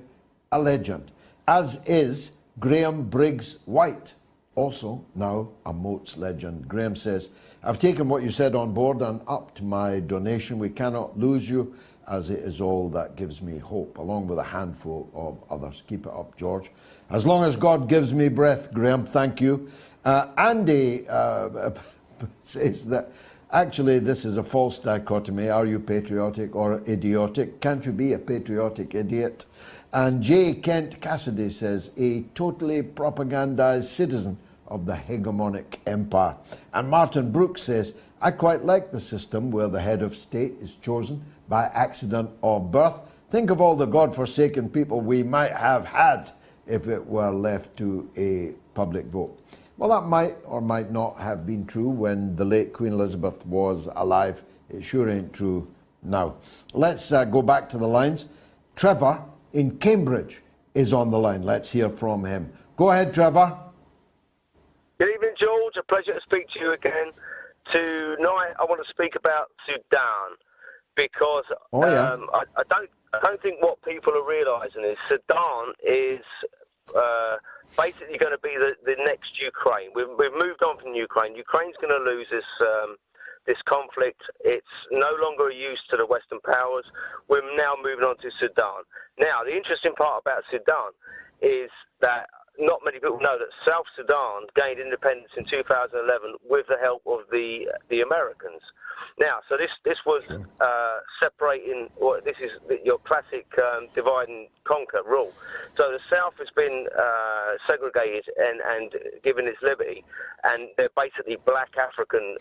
a legend. As is Graham Briggs White, also now a Moats legend. Graham says, I've taken what you said on board and upped my donation. We cannot lose you, as it is all that gives me hope, along with a handful of others. Keep it up, George. As long as God gives me breath, Graham, thank you. Andy says that actually this is a false dichotomy. Are you patriotic or idiotic? Can't you be a patriotic idiot? And J. Kent Cassidy says, a totally propagandized citizen of the hegemonic empire. And Martin Brooks says, I quite like the system where the head of state is chosen by accident or birth. Think of all the godforsaken people we might have had if it were left to a public vote. Well, that might or might not have been true when the late Queen Elizabeth was alive. It sure ain't true now. Let's go back to the lines. Trevor in Cambridge is on the line. Let's hear from him. Go ahead, Trevor. Good evening, George. A pleasure to speak to you again. Tonight, I want to speak about Sudan because I don't think what people are realising is Sudan is basically going to be the next Ukraine. We've moved on from Ukraine. Ukraine's going to lose this conflict. It's no longer a use to the Western powers. We're now moving on to Sudan. Now, the interesting part about Sudan is that not many people know that South Sudan gained independence in 2011 with the help of the Americans. Now, so this was separating. Well, this is your classic divide and conquer rule. So the South has been segregated and given its liberty, and they're basically black African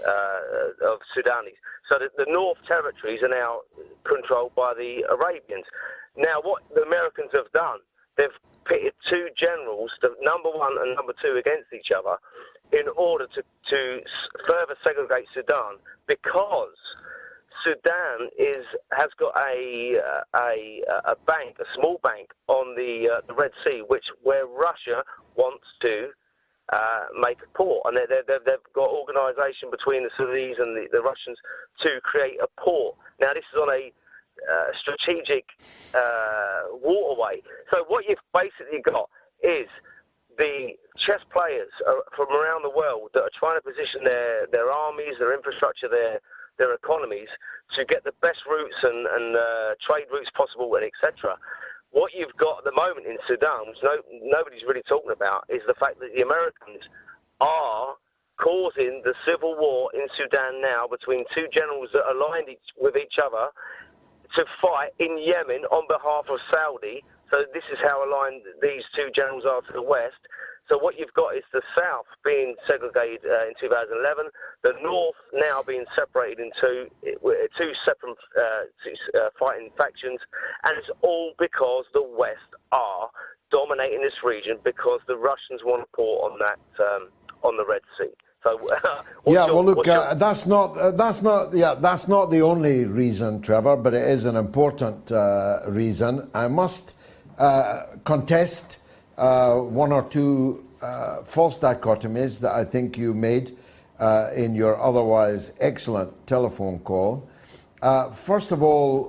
of Sudanese. So the North territories are now controlled by the Arabians. Now, what the Americans have done, they've pitted two generals, the number one and number two, against each other in order to further segregate Sudan, because Sudan has got a bank, a small bank on the Red Sea, where Russia wants to make a port, and they've got organisation between the Saudis and the Russians to create a port. Now, this is on a strategic waterway. So what you've basically got is the chess players from around the world that are trying to position their armies, their infrastructure, their economies to get the best routes and trade routes possible, and etc. What you've got at the moment in Sudan, which nobody's really talking about, is the fact that the Americans are causing the civil war in Sudan now between two generals that are aligned with each other to fight in Yemen on behalf of Saudi. So this is how aligned these two generals are to the West. So what you've got is the South being segregated in 2011, the North now being separated into two separate fighting factions, and it's all because the West are dominating this region because the Russians want a port on that on the Red Sea. So, that's not the only reason, Trevor, but it is an important reason. I must contest one or two false dichotomies that I think you made in your otherwise excellent telephone call. First of all,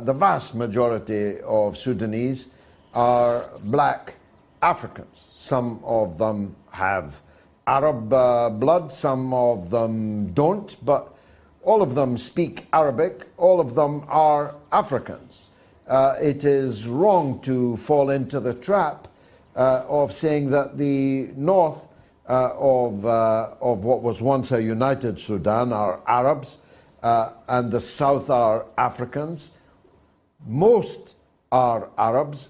the vast majority of Sudanese are black Africans. Some of them have Arab blood, some of them don't, but all of them speak Arabic, all of them are Africans. It is wrong to fall into the trap of saying that the north of what was once a united Sudan are Arabs and the south are Africans. Most are Arabs,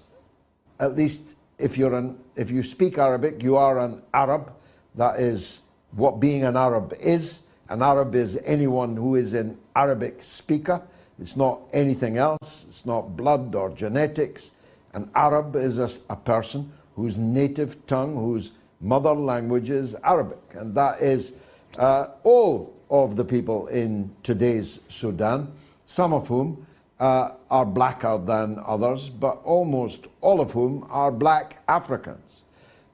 at least if you speak Arabic, you are an Arab. That is what being an Arab is. An Arab is anyone who is an Arabic speaker. It's not anything else. It's not blood or genetics. An Arab is a person whose native tongue, whose mother language is Arabic. And that is all of the people in today's Sudan, some of whom are blacker than others, but almost all of whom are black Africans.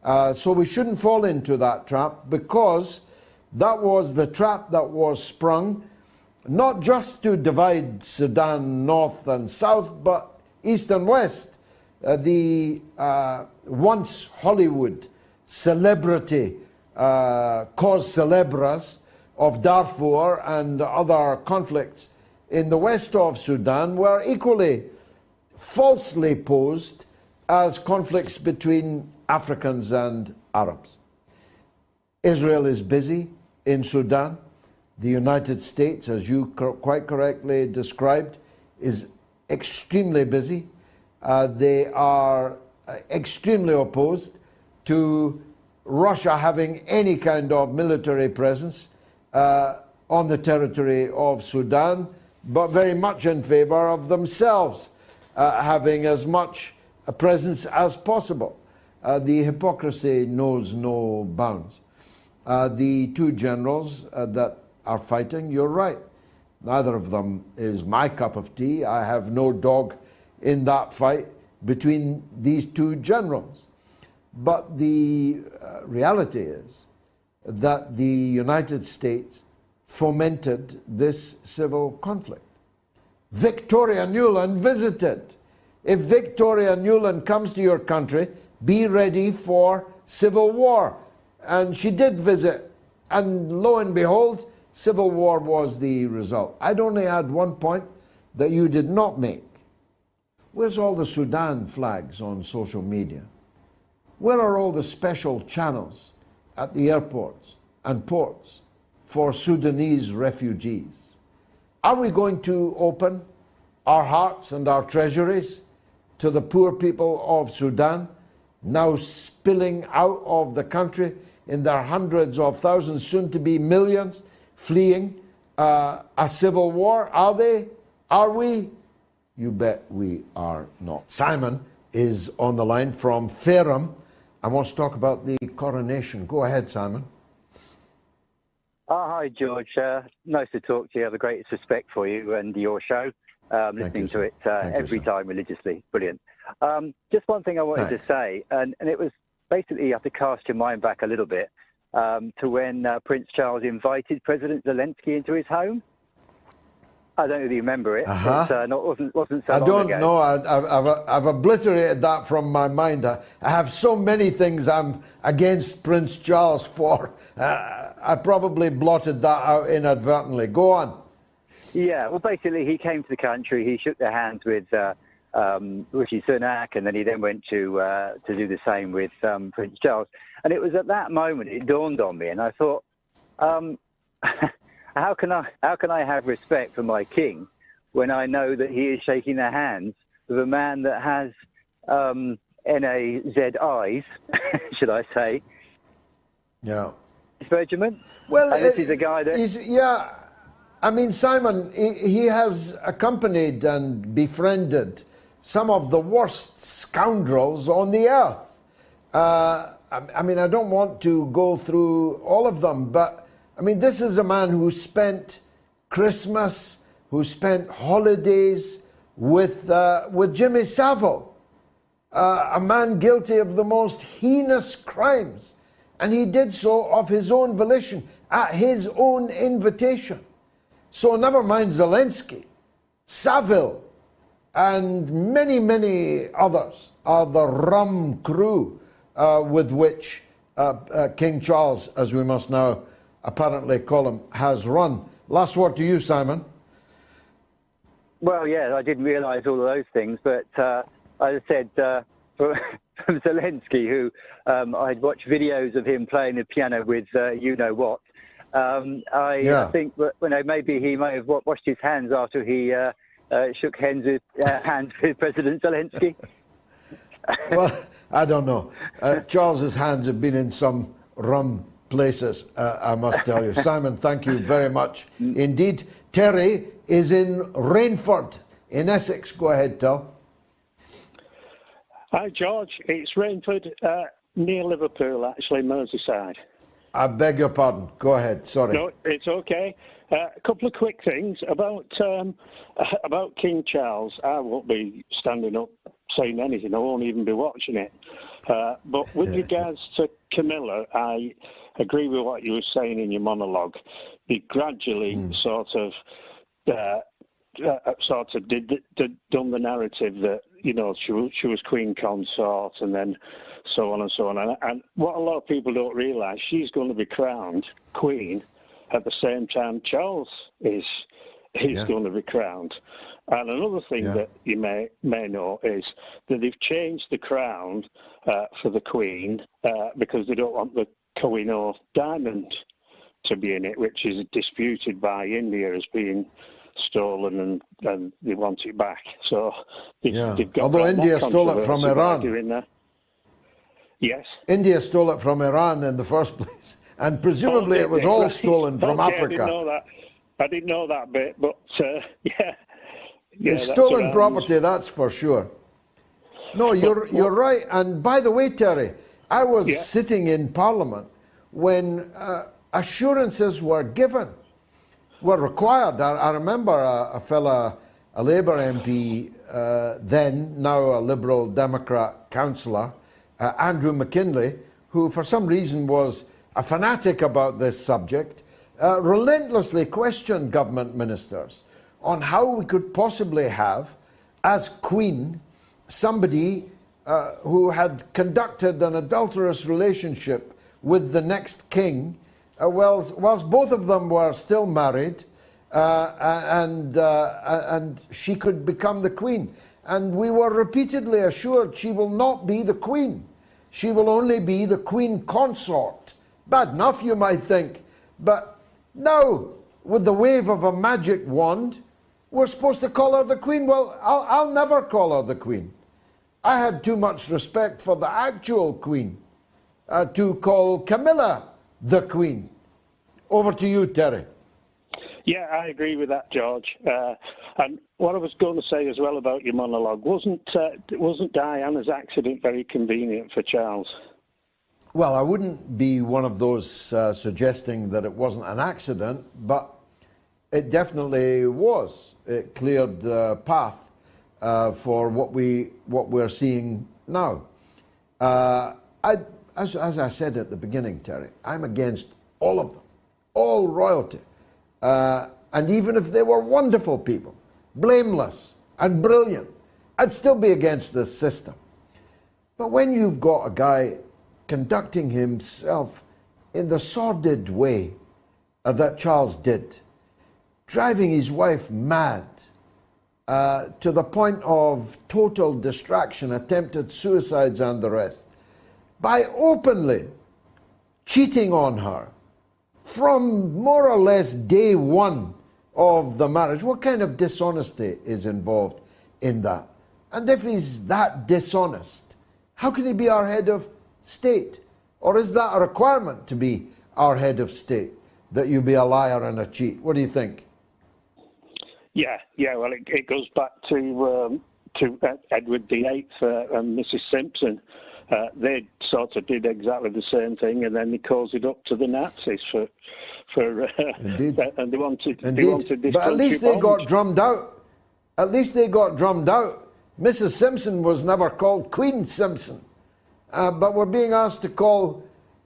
So we shouldn't fall into that trap, because that was the trap that was sprung not just to divide Sudan north and south, but east and west. The once Hollywood celebrity cause celebras of Darfur and other conflicts in the west of Sudan were equally falsely posed as conflicts between Africans and Arabs. Israel is busy in Sudan. The United States, as you quite correctly described, is extremely busy. They are extremely opposed to Russia having any kind of military presence on the territory of Sudan, but very much in favor of themselves having as much a presence as possible. The hypocrisy knows no bounds. The two generals that are fighting, you're right. Neither of them is my cup of tea. I have no dog in that fight between these two generals. But the reality is that the United States fomented this civil conflict. Victoria Nuland visited. If Victoria Nuland comes to your country, be ready for civil war. And she did visit, and lo and behold, civil war was the result. I'd only add one point that you did not make. Where's all the Sudan flags on social media? Where are all the special channels at the airports and ports for Sudanese refugees? Are we going to open our hearts and our treasuries to the poor people of Sudan, now spilling out of the country in their hundreds of thousands, soon to be millions, fleeing a civil war? Are they? Are we? You bet we are not. Simon is on the line from Ferrum and wants to talk about the coronation. Go ahead, Simon. Hi, George. Nice to talk to you. I have the greatest respect for you and your show. Listening to it every time religiously. Brilliant. Just one thing I wanted to say, and it was basically, you have to cast your mind back a little bit to when Prince Charles invited President Zelensky into his home. I don't really remember it. It wasn't so long ago. I don't know. I've obliterated that from my mind. I have so many things I'm against Prince Charles for. I probably blotted that out inadvertently. Go on. Yeah, well, basically, he came to the country. He shook their hands with Rishi Sunak, and then he then went to do the same with Prince Charles. And it was at that moment it dawned on me, and I thought, how can I have respect for my king when I know that he is shaking the hands with a man that has NAZ eyes, should I say? Yeah. Regiment. Well, and this is a guy that. I mean, Simon, he has accompanied and befriended some of the worst scoundrels on the earth. I mean, I don't want to go through all of them, but I mean, this is a man who spent Christmas, who spent holidays with Jimmy Savile, a man guilty of the most heinous crimes. And he did so of his own volition, at his own invitation. So never mind Zelensky, Savile, and many, many others are the rum crew with which King Charles, as we must now apparently call him, has run. Last word to you, Simon. Well, yeah, I didn't realise all of those things, but as I said, from Zelensky, who I'd watched videos of him playing the piano with you-know-what, I think that maybe he may have washed his hands after he shook hands with President Zelensky. Well, I don't know. Charles's hands have been in some rum places, I must tell you. Simon, thank you very much indeed. Terry is in Rainford in Essex. Go ahead, Tel. Hi, George. It's Rainford near Liverpool, actually, Merseyside. I beg your pardon. Go ahead. Sorry. No, it's okay. A couple of quick things about King Charles. I won't be standing up saying anything. I won't even be watching it. But with regards to Camilla, I agree with what you were saying in your monologue. He gradually sort of done the narrative that, you know, she was Queen Consort, and then so on and so on. And what a lot of people don't realise, she's going to be crowned Queen at the same time Charles is going to be crowned. And another thing that you may know is that they've changed the crown for the Queen because they don't want the Kohinoor diamond to be in it, which is disputed by India as being stolen, and they want it back. So they've got although India stole it from Iran. Yes. India stole it from Iran in the first place, and presumably it was all stolen from Africa. I didn't know that bit, but it's stolen property, that's for sure. No, you're right. And by the way, Terry, I was sitting in Parliament when assurances were required. I remember a Labour MP then, now a Liberal Democrat councillor, Andrew McKinley, who for some reason was a fanatic about this subject, relentlessly questioned government ministers on how we could possibly have, as Queen, somebody who had conducted an adulterous relationship with the next king, whilst both of them were still married, and she could become the Queen. And we were repeatedly assured she will not be the Queen. She will only be the Queen Consort. Bad enough, you might think. But now, with the wave of a magic wand, we're supposed to call her the Queen. Well, I'll never call her the Queen. I had too much respect for the actual Queen to call Camilla the Queen. Over to you, Terry. Yeah, I agree with that, George. And what I was going to say as well about your monologue, wasn't Diana's accident very convenient for Charles? Well, I wouldn't be one of those suggesting that it wasn't an accident, but it definitely was. It cleared the path for what we're seeing now. As I said at the beginning, Terry, I'm against all of them, all royalty. And even if they were wonderful people, blameless and brilliant, I'd still be against this system. But when you've got a guy conducting himself in the sordid way that Charles did, driving his wife mad to the point of total distraction, attempted suicides and the rest, by openly cheating on her from more or less day one of the marriage. What kind of dishonesty is involved in that? And if he's that dishonest, how can he be our head of state? Or is that a requirement to be our head of state, that you be a liar and a cheat? What do you think? Yeah. Well, it goes back to Edward VIII and Mrs. Simpson, they sort of did exactly the same thing, and then they caused it up to the Nazis for Indeed. And they wanted this. But at least they got drummed out. At least they got drummed out. Mrs. Simpson was never called Queen Simpson, but we're being asked to call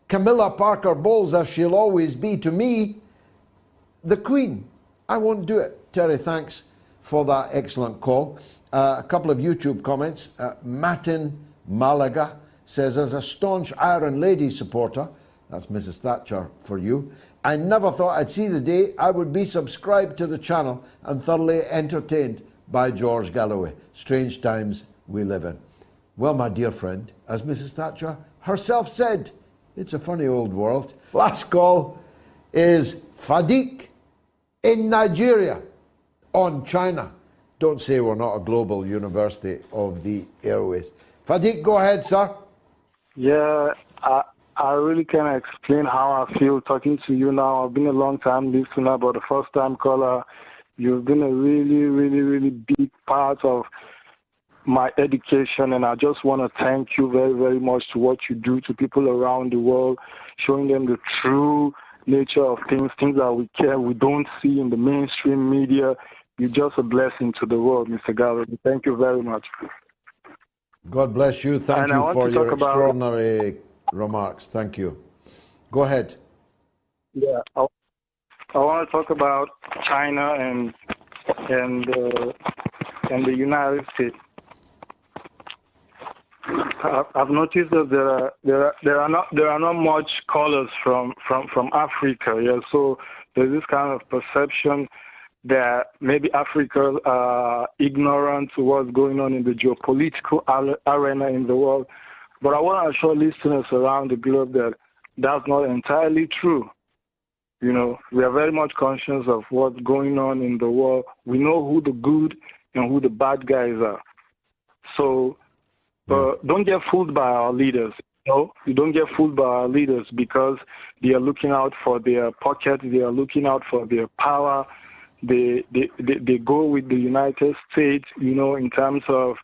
Camilla Parker Bowles, as she'll always be to me, the Queen. I won't do it. Terry, thanks for that excellent call. A couple of YouTube comments. Matin Malaga says, as a staunch Iron Lady supporter, that's Mrs. Thatcher for you, I never thought I'd see the day I would be subscribed to the channel and thoroughly entertained by George Galloway. Strange times we live in. Well, my dear friend, as Mrs. Thatcher herself said, it's a funny old world. Last call is Fadiq in Nigeria on China. Don't say we're not a global university of the airways. Fadiq, go ahead, sir. Yeah, I really can't explain how I feel talking to you now. I've been a long time listener, but the first time caller, you've been a really, really, really big part of my education, and I just want to thank you very, very much to what you do to people around the world, showing them the true nature of things that we don't see in the mainstream media. You're just a blessing to the world, Mr. Galloway. Thank you very much. God bless you. Thank you for your extraordinary remarks. Thank you. Go ahead. Yeah, I want to talk about China and the United States. I've noticed that there are not much callers from Africa. Yeah, so there's this kind of perception that maybe Africa are ignorant to what's going on in the geopolitical arena in the world. But I want to assure listeners around the globe that that's not entirely true. You know, we are very much conscious of what's going on in the world. We know who the good and who the bad guys are. So don't get fooled by our leaders. No, you don't get fooled by our leaders because they are looking out for their pockets. They are looking out for their power. They go with the United States, you know, in terms of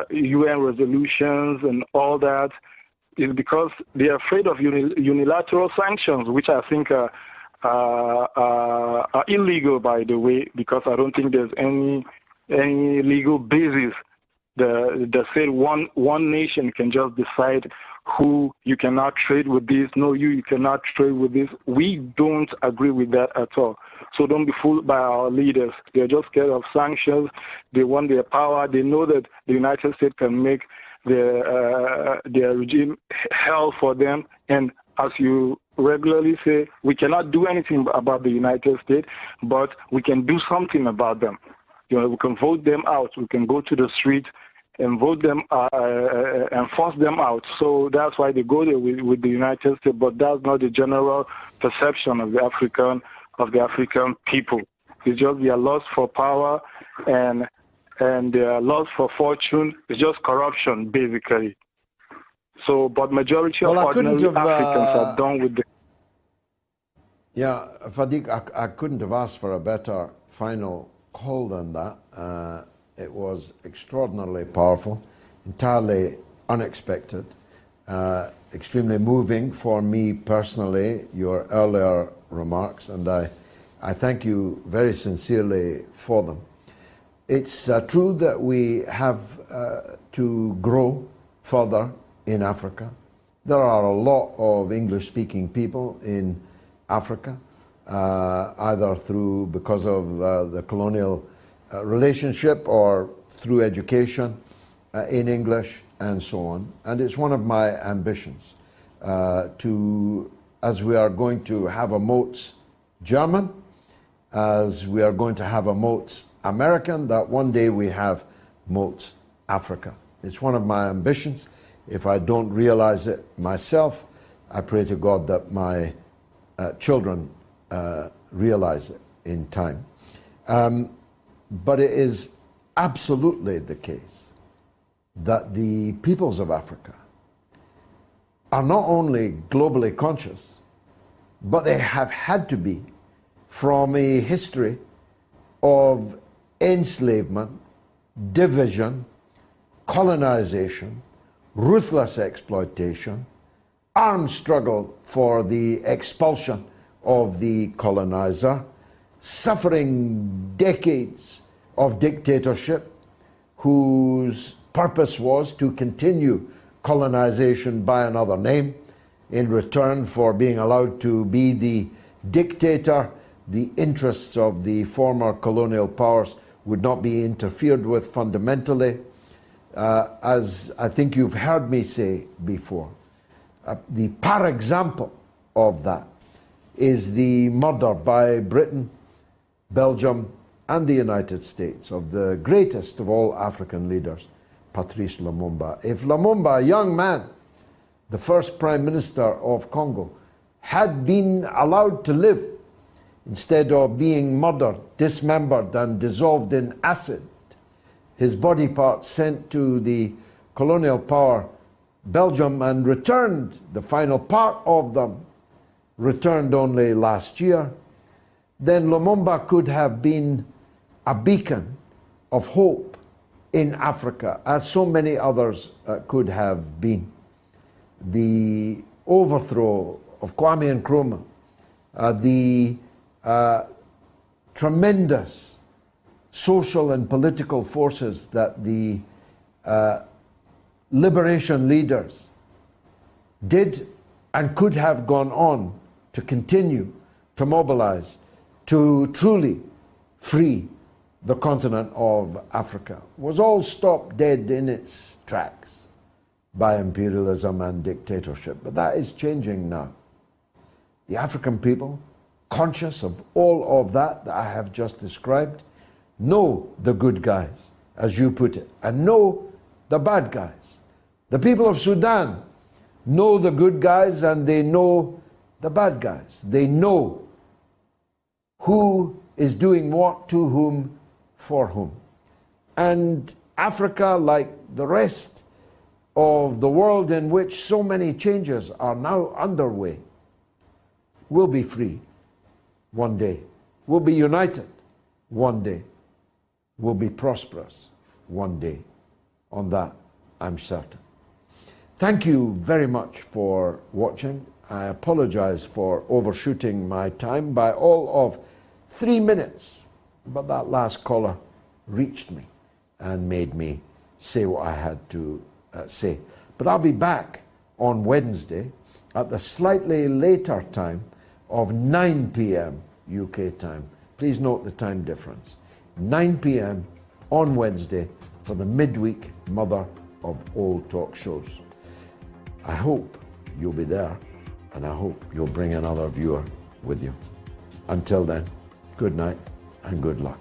UN resolutions and all that. Is because they are afraid of unilateral sanctions, which I think are illegal, by the way, because I don't think there's any legal basis that said one nation can just decide who you cannot trade with this. No, you cannot trade with this. We don't agree with that at all. So don't be fooled by our leaders. They're just scared of sanctions. They want their power. They know that the United States can make their regime hell for them. And as you regularly say, we cannot do anything about the United States, but we can do something about them. You know, we can vote them out. We can go to the street and vote them and force them out. So that's why they go there with the United States. But that's not the general perception of the African people. It's just their lust for power and their lust for fortune. It's just corruption, basically. So, but majority of ordinary Africans are done with the. Yeah, Fadiq, I couldn't have asked for a better final call than that. It was extraordinarily powerful, entirely unexpected, extremely moving for me personally, your earlier remarks, and I thank you very sincerely for them. It's true that we have to grow further in Africa. There are a lot of English-speaking people in Africa, either because of the colonial relationship or through education in English and so on. And it's one of my ambitions as we are going to have a Moats German, as we are going to have a Moats American, that one day we have Moats Africa. It's one of my ambitions. If I don't realize it myself, I pray to God that my children realize it in time. But it is absolutely the case that the peoples of Africa are not only globally conscious, but they have had to be from a history of enslavement, division, colonization, ruthless exploitation, armed struggle for the expulsion of the colonizer, suffering decades of dictatorship whose purpose was to continue colonization by another name in return for being allowed to be the dictator. The interests of the former colonial powers would not be interfered with fundamentally. As I think you've heard me say before, the par example of that is the murder by Britain, Belgium, and the United States of the greatest of all African leaders, Patrice Lumumba. If Lumumba, a young man, the first Prime Minister of Congo, had been allowed to live instead of being murdered, dismembered, and dissolved in acid, his body parts sent to the colonial power Belgium and returned, the final part of them returned only last year, then Lumumba could have been a beacon of hope in Africa, as so many others could have been. The overthrow of Kwame Nkrumah, the tremendous social and political forces that the liberation leaders did and could have gone on to continue to mobilize to truly free the continent of Africa was all stopped dead in its tracks by imperialism and dictatorship. But that is changing now. The African people, conscious of all of that I have just described, know the good guys, as you put it, and know the bad guys. The people of Sudan know the good guys and they know the bad guys. They know who is doing what to whom for whom. And Africa, like the rest of the world in which so many changes are now underway, will be free one day, will be united one day, will be prosperous one day. On that, I'm certain. Thank you very much for watching. I apologize for overshooting my time by all of 3 minutes, but that last caller reached me and made me say what I had to say. But I'll be back on Wednesday at the slightly later time of 9 p.m. UK time. Please note the time difference. 9 p.m. on Wednesday for the midweek mother of all talk shows. I hope you'll be there, and I hope you'll bring another viewer with you. Until then, good night and good luck.